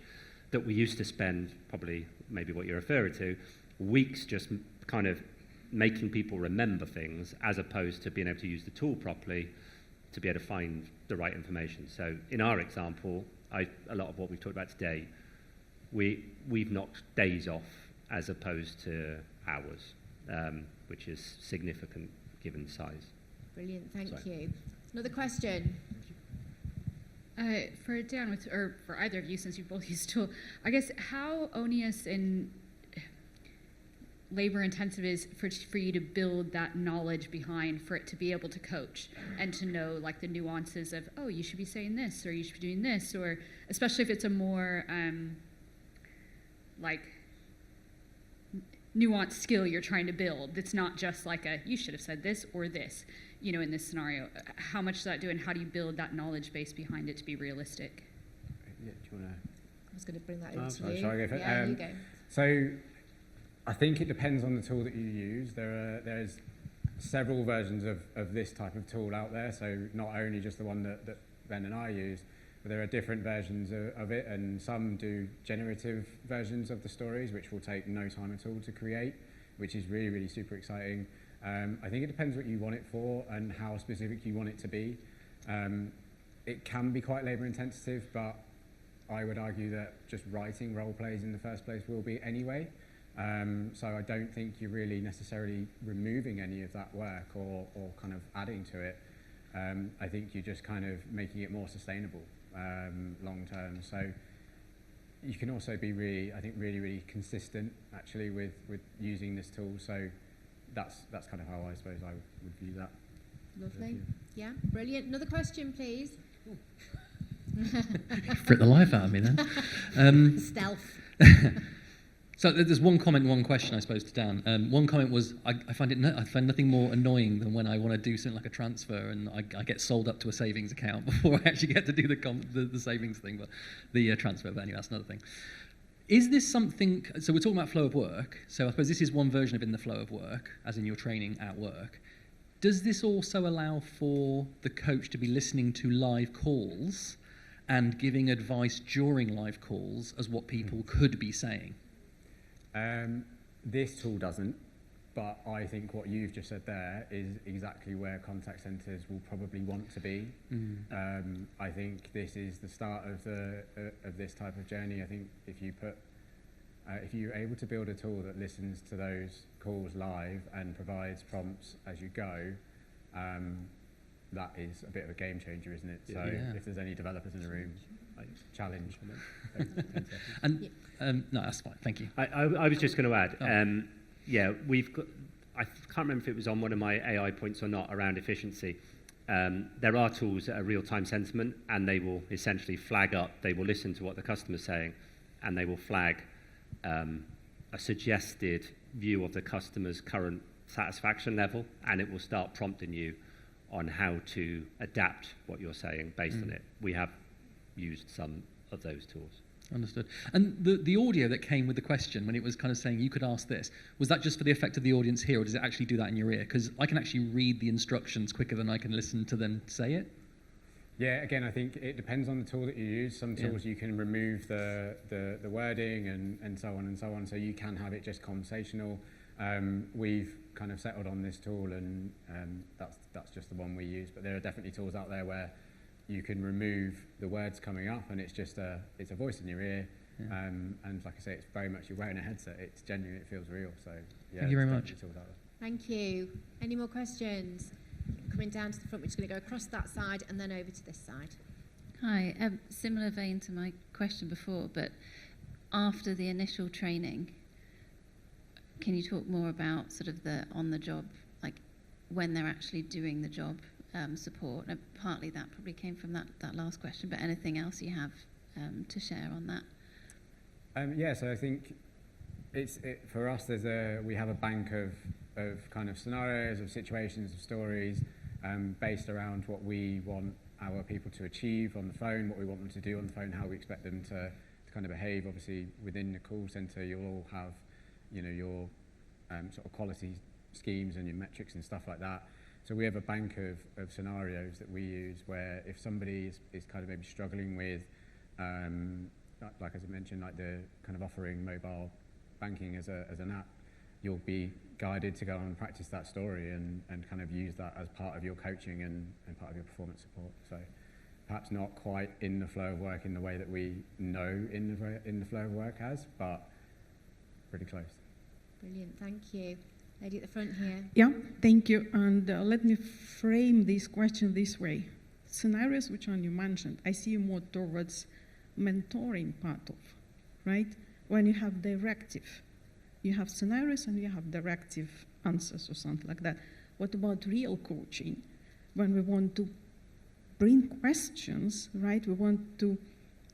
that we used to spend, probably maybe what you're referring to, weeks just kind of making people remember things as opposed to being able to use the tool properly to be able to find the right information. So in our example, a lot of what we've talked about today, we've knocked days off as opposed to hours, which is significant given size. Brilliant, thank Sorry. you. Another question. For Dan, or for either of you, since you both used tool, I guess how onerous and labor intensive is for you to build that knowledge behind for it to be able to coach and to know like the nuances of, oh, you should be saying this or you should be doing this, or especially if it's a more like nuanced skill you're trying to build. It's not just like a, you should have said this or this, you know, in this scenario. How much does that do, and how do you build that knowledge base behind it to be realistic? Yeah, do you want to? I was going to bring that over to Sorry, you. shall I go for it? Yeah, you go. So I think it depends on the tool that you use. There's several versions of this type of tool out there, so not only just the one that Ben and I use, but there are different versions of it, and some do generative versions of the stories, which will take no time at all to create, which is really, really super exciting. I think it depends what you want it for and how specific you want it to be. It can be quite labor intensive, but I would argue that just writing role plays in the first place will be anyway. So I don't think you're really necessarily removing any of that work or kind of adding to it. I think you're just kind of making it more sustainable long term. So you can also be really, I think, really consistent actually with using this tool. So that's kind of how I suppose I would view that. Lovely. Yeah, brilliant. Another question, please. Frick the life out of me then. Stealth. So there's one comment, one question, I suppose, to Dan. One comment was, I find nothing more annoying than when I want to do something like a transfer and I get sold up to a savings account before I actually get to do the savings thing, but the transfer. But anyway, that's another thing. Is this something? So we're talking about flow of work. So I suppose this is one version of in the flow of work, as in your training at work. Does this also allow for the coach to be listening to live calls and giving advice during live calls as what people could be saying? This tool doesn't, but I think what you've just said there is exactly where contact centres will probably want to be. I think this is the start of this type of journey. I think if you're able to build a tool that listens to those calls live and provides prompts as you go, that is a bit of a game changer, isn't it? So if there's any developers in the room, challenge. And no, that's fine. Thank you. I was just going to add, we've got, I can't remember if it was on one of my AI points or not around efficiency. There are tools that are real-time sentiment, and they will essentially flag up, they will listen to what the customer's saying, and they will flag a suggested view of the customer's current satisfaction level, and it will start prompting you on how to adapt what you're saying based on it. We have used some of those tools. Understood. And the audio that came with the question, when it was kind of saying you could ask this, was that just for the effect of the audience here, or does it actually do that in your ear? Because I can actually read the instructions quicker than I can listen to them say it. Yeah, again, I think it depends on the tool that you use. Some tools you can remove the wording and so on and so on, so you can have it just conversational. We've kind of settled on this tool, and that's just the one we use. But there are definitely tools out there where you can remove the words coming up, and it's just it's a voice in your ear. And like I say, it's very much, you're wearing a headset. It's genuine. It feels real. So yeah, thank you very much. Tools out there. Thank you. Any more questions? Coming down to the front, we're just going to go across that side and then over to this side. Hi, similar vein to my question before, but after the initial training, can you talk more about sort of the on-the-job, like when they're actually doing the job support? And partly that probably came from that last question, but anything else you have to share on that? So I think for us, we have a bank of kind of scenarios, of situations, of stories, based around what we want our people to achieve on the phone, what we want them to do on the phone, how we expect them to kind of behave. Obviously, within the call centre, you'll all have, your sort of quality schemes and your metrics and stuff like that. So we have a bank of scenarios that we use where if somebody is kind of maybe struggling with, like as I mentioned, like the kind of offering mobile banking as an app, you'll be guided to go and practice that story and kind of use that as part of your coaching and part of your performance support. So perhaps not quite in the flow of work in the way that we know in the flow of work has, but pretty close. Brilliant, thank you. Lady at the front here. Yeah, thank you. And let me frame this question this way. Scenarios which one you mentioned, I see more towards mentoring part of, right? When you have directive, you have scenarios and you have directive answers or something like that. What about real coaching? When we want to bring questions, right? We want to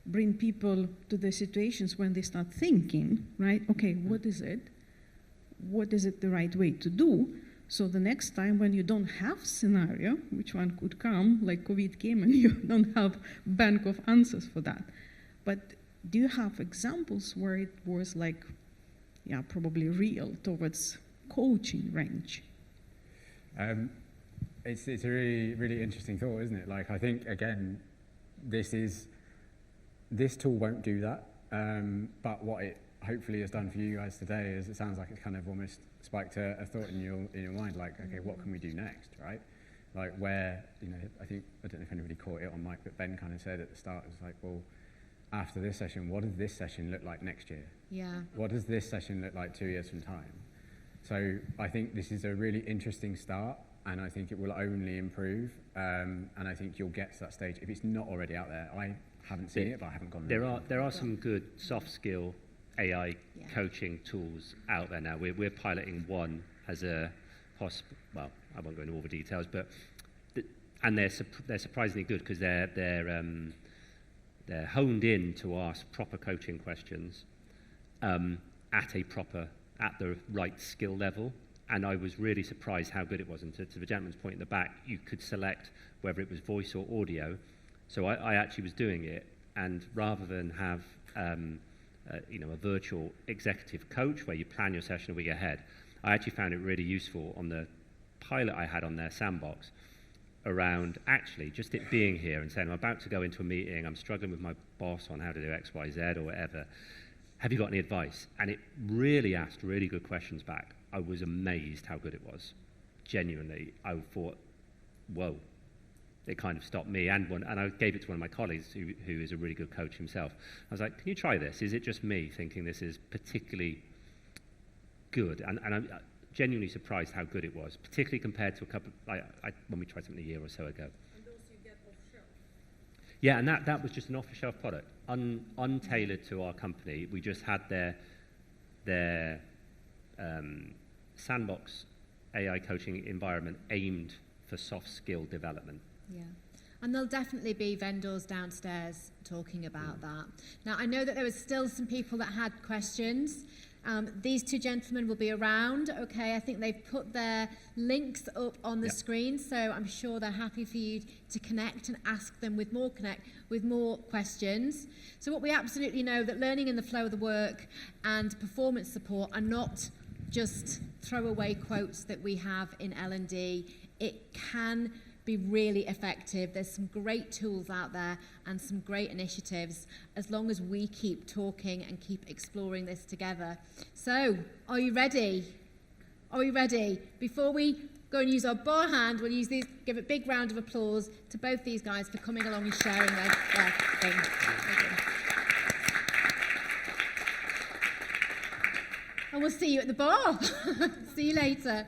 bring people to the situations when they start thinking, right? Okay, what is it? What is it the right way to do? So the next time when you don't have scenario, which one could come, like COVID came and you don't have bank of answers for that. But do you have examples where it was like, yeah, probably real towards coaching range? It's a really, really interesting thought, isn't it? Like, I think, again, this tool won't do that, but what it hopefully has done for you guys today is it sounds like it's kind of almost spiked a thought in your mind, like, okay, what can we do next, right? Like where, I don't know if anybody caught it on mic, but Ben kind of said at the start, it was like, well, after this session, what does this session look like next year? Yeah. What does this session look like 2 years from time? So I think this is a really interesting start, and I think it will only improve, and I think you'll get to that stage. If it's not already out there, I haven't seen it, but I haven't gone there are some good soft skill AI coaching tools out there now. We're piloting one as a well, I won't go into all the details, but and they're surprisingly good because they're honed in to ask proper coaching questions at the right skill level. And I was really surprised how good it was. And to the gentleman's point in the back, you could select whether it was voice or audio. So I actually was doing it, and rather than have a virtual executive coach where you plan your session a week ahead, I actually found it really useful on the pilot I had on their sandbox around actually just it being here and saying, I'm about to go into a meeting, I'm struggling with my boss on how to do X, Y, Z or whatever. Have you got any advice? And it really asked really good questions back. I was amazed how good it was. Genuinely, I thought, whoa. It kind of stopped me and I gave it to one of my colleagues who is a really good coach himself. I was like, can you try this? Is it just me thinking this is particularly good? And I'm genuinely surprised how good it was, particularly compared to when we tried something a year or so ago. And those you get off-shelf? Yeah, and that was just an off-the-shelf product, untailored to our company. We just had their sandbox AI coaching environment aimed for soft skill development. Yeah. And there'll definitely be vendors downstairs talking about that. Now, I know that there was still some people that had questions. These two gentlemen will be around, okay? I think they've put their links up on the screen, so I'm sure they're happy for you to connect and ask them with more questions. So what we absolutely know that learning in the flow of the work and performance support are not just throwaway quotes that we have in L&D. It can be really effective. There's some great tools out there and some great initiatives as long as we keep talking and keep exploring this together. So, are you ready? Are we ready? Before we go and use our bar hand, we'll use these, give a big round of applause to both these guys for coming along and sharing their thing. And we'll see you at the bar. See you later.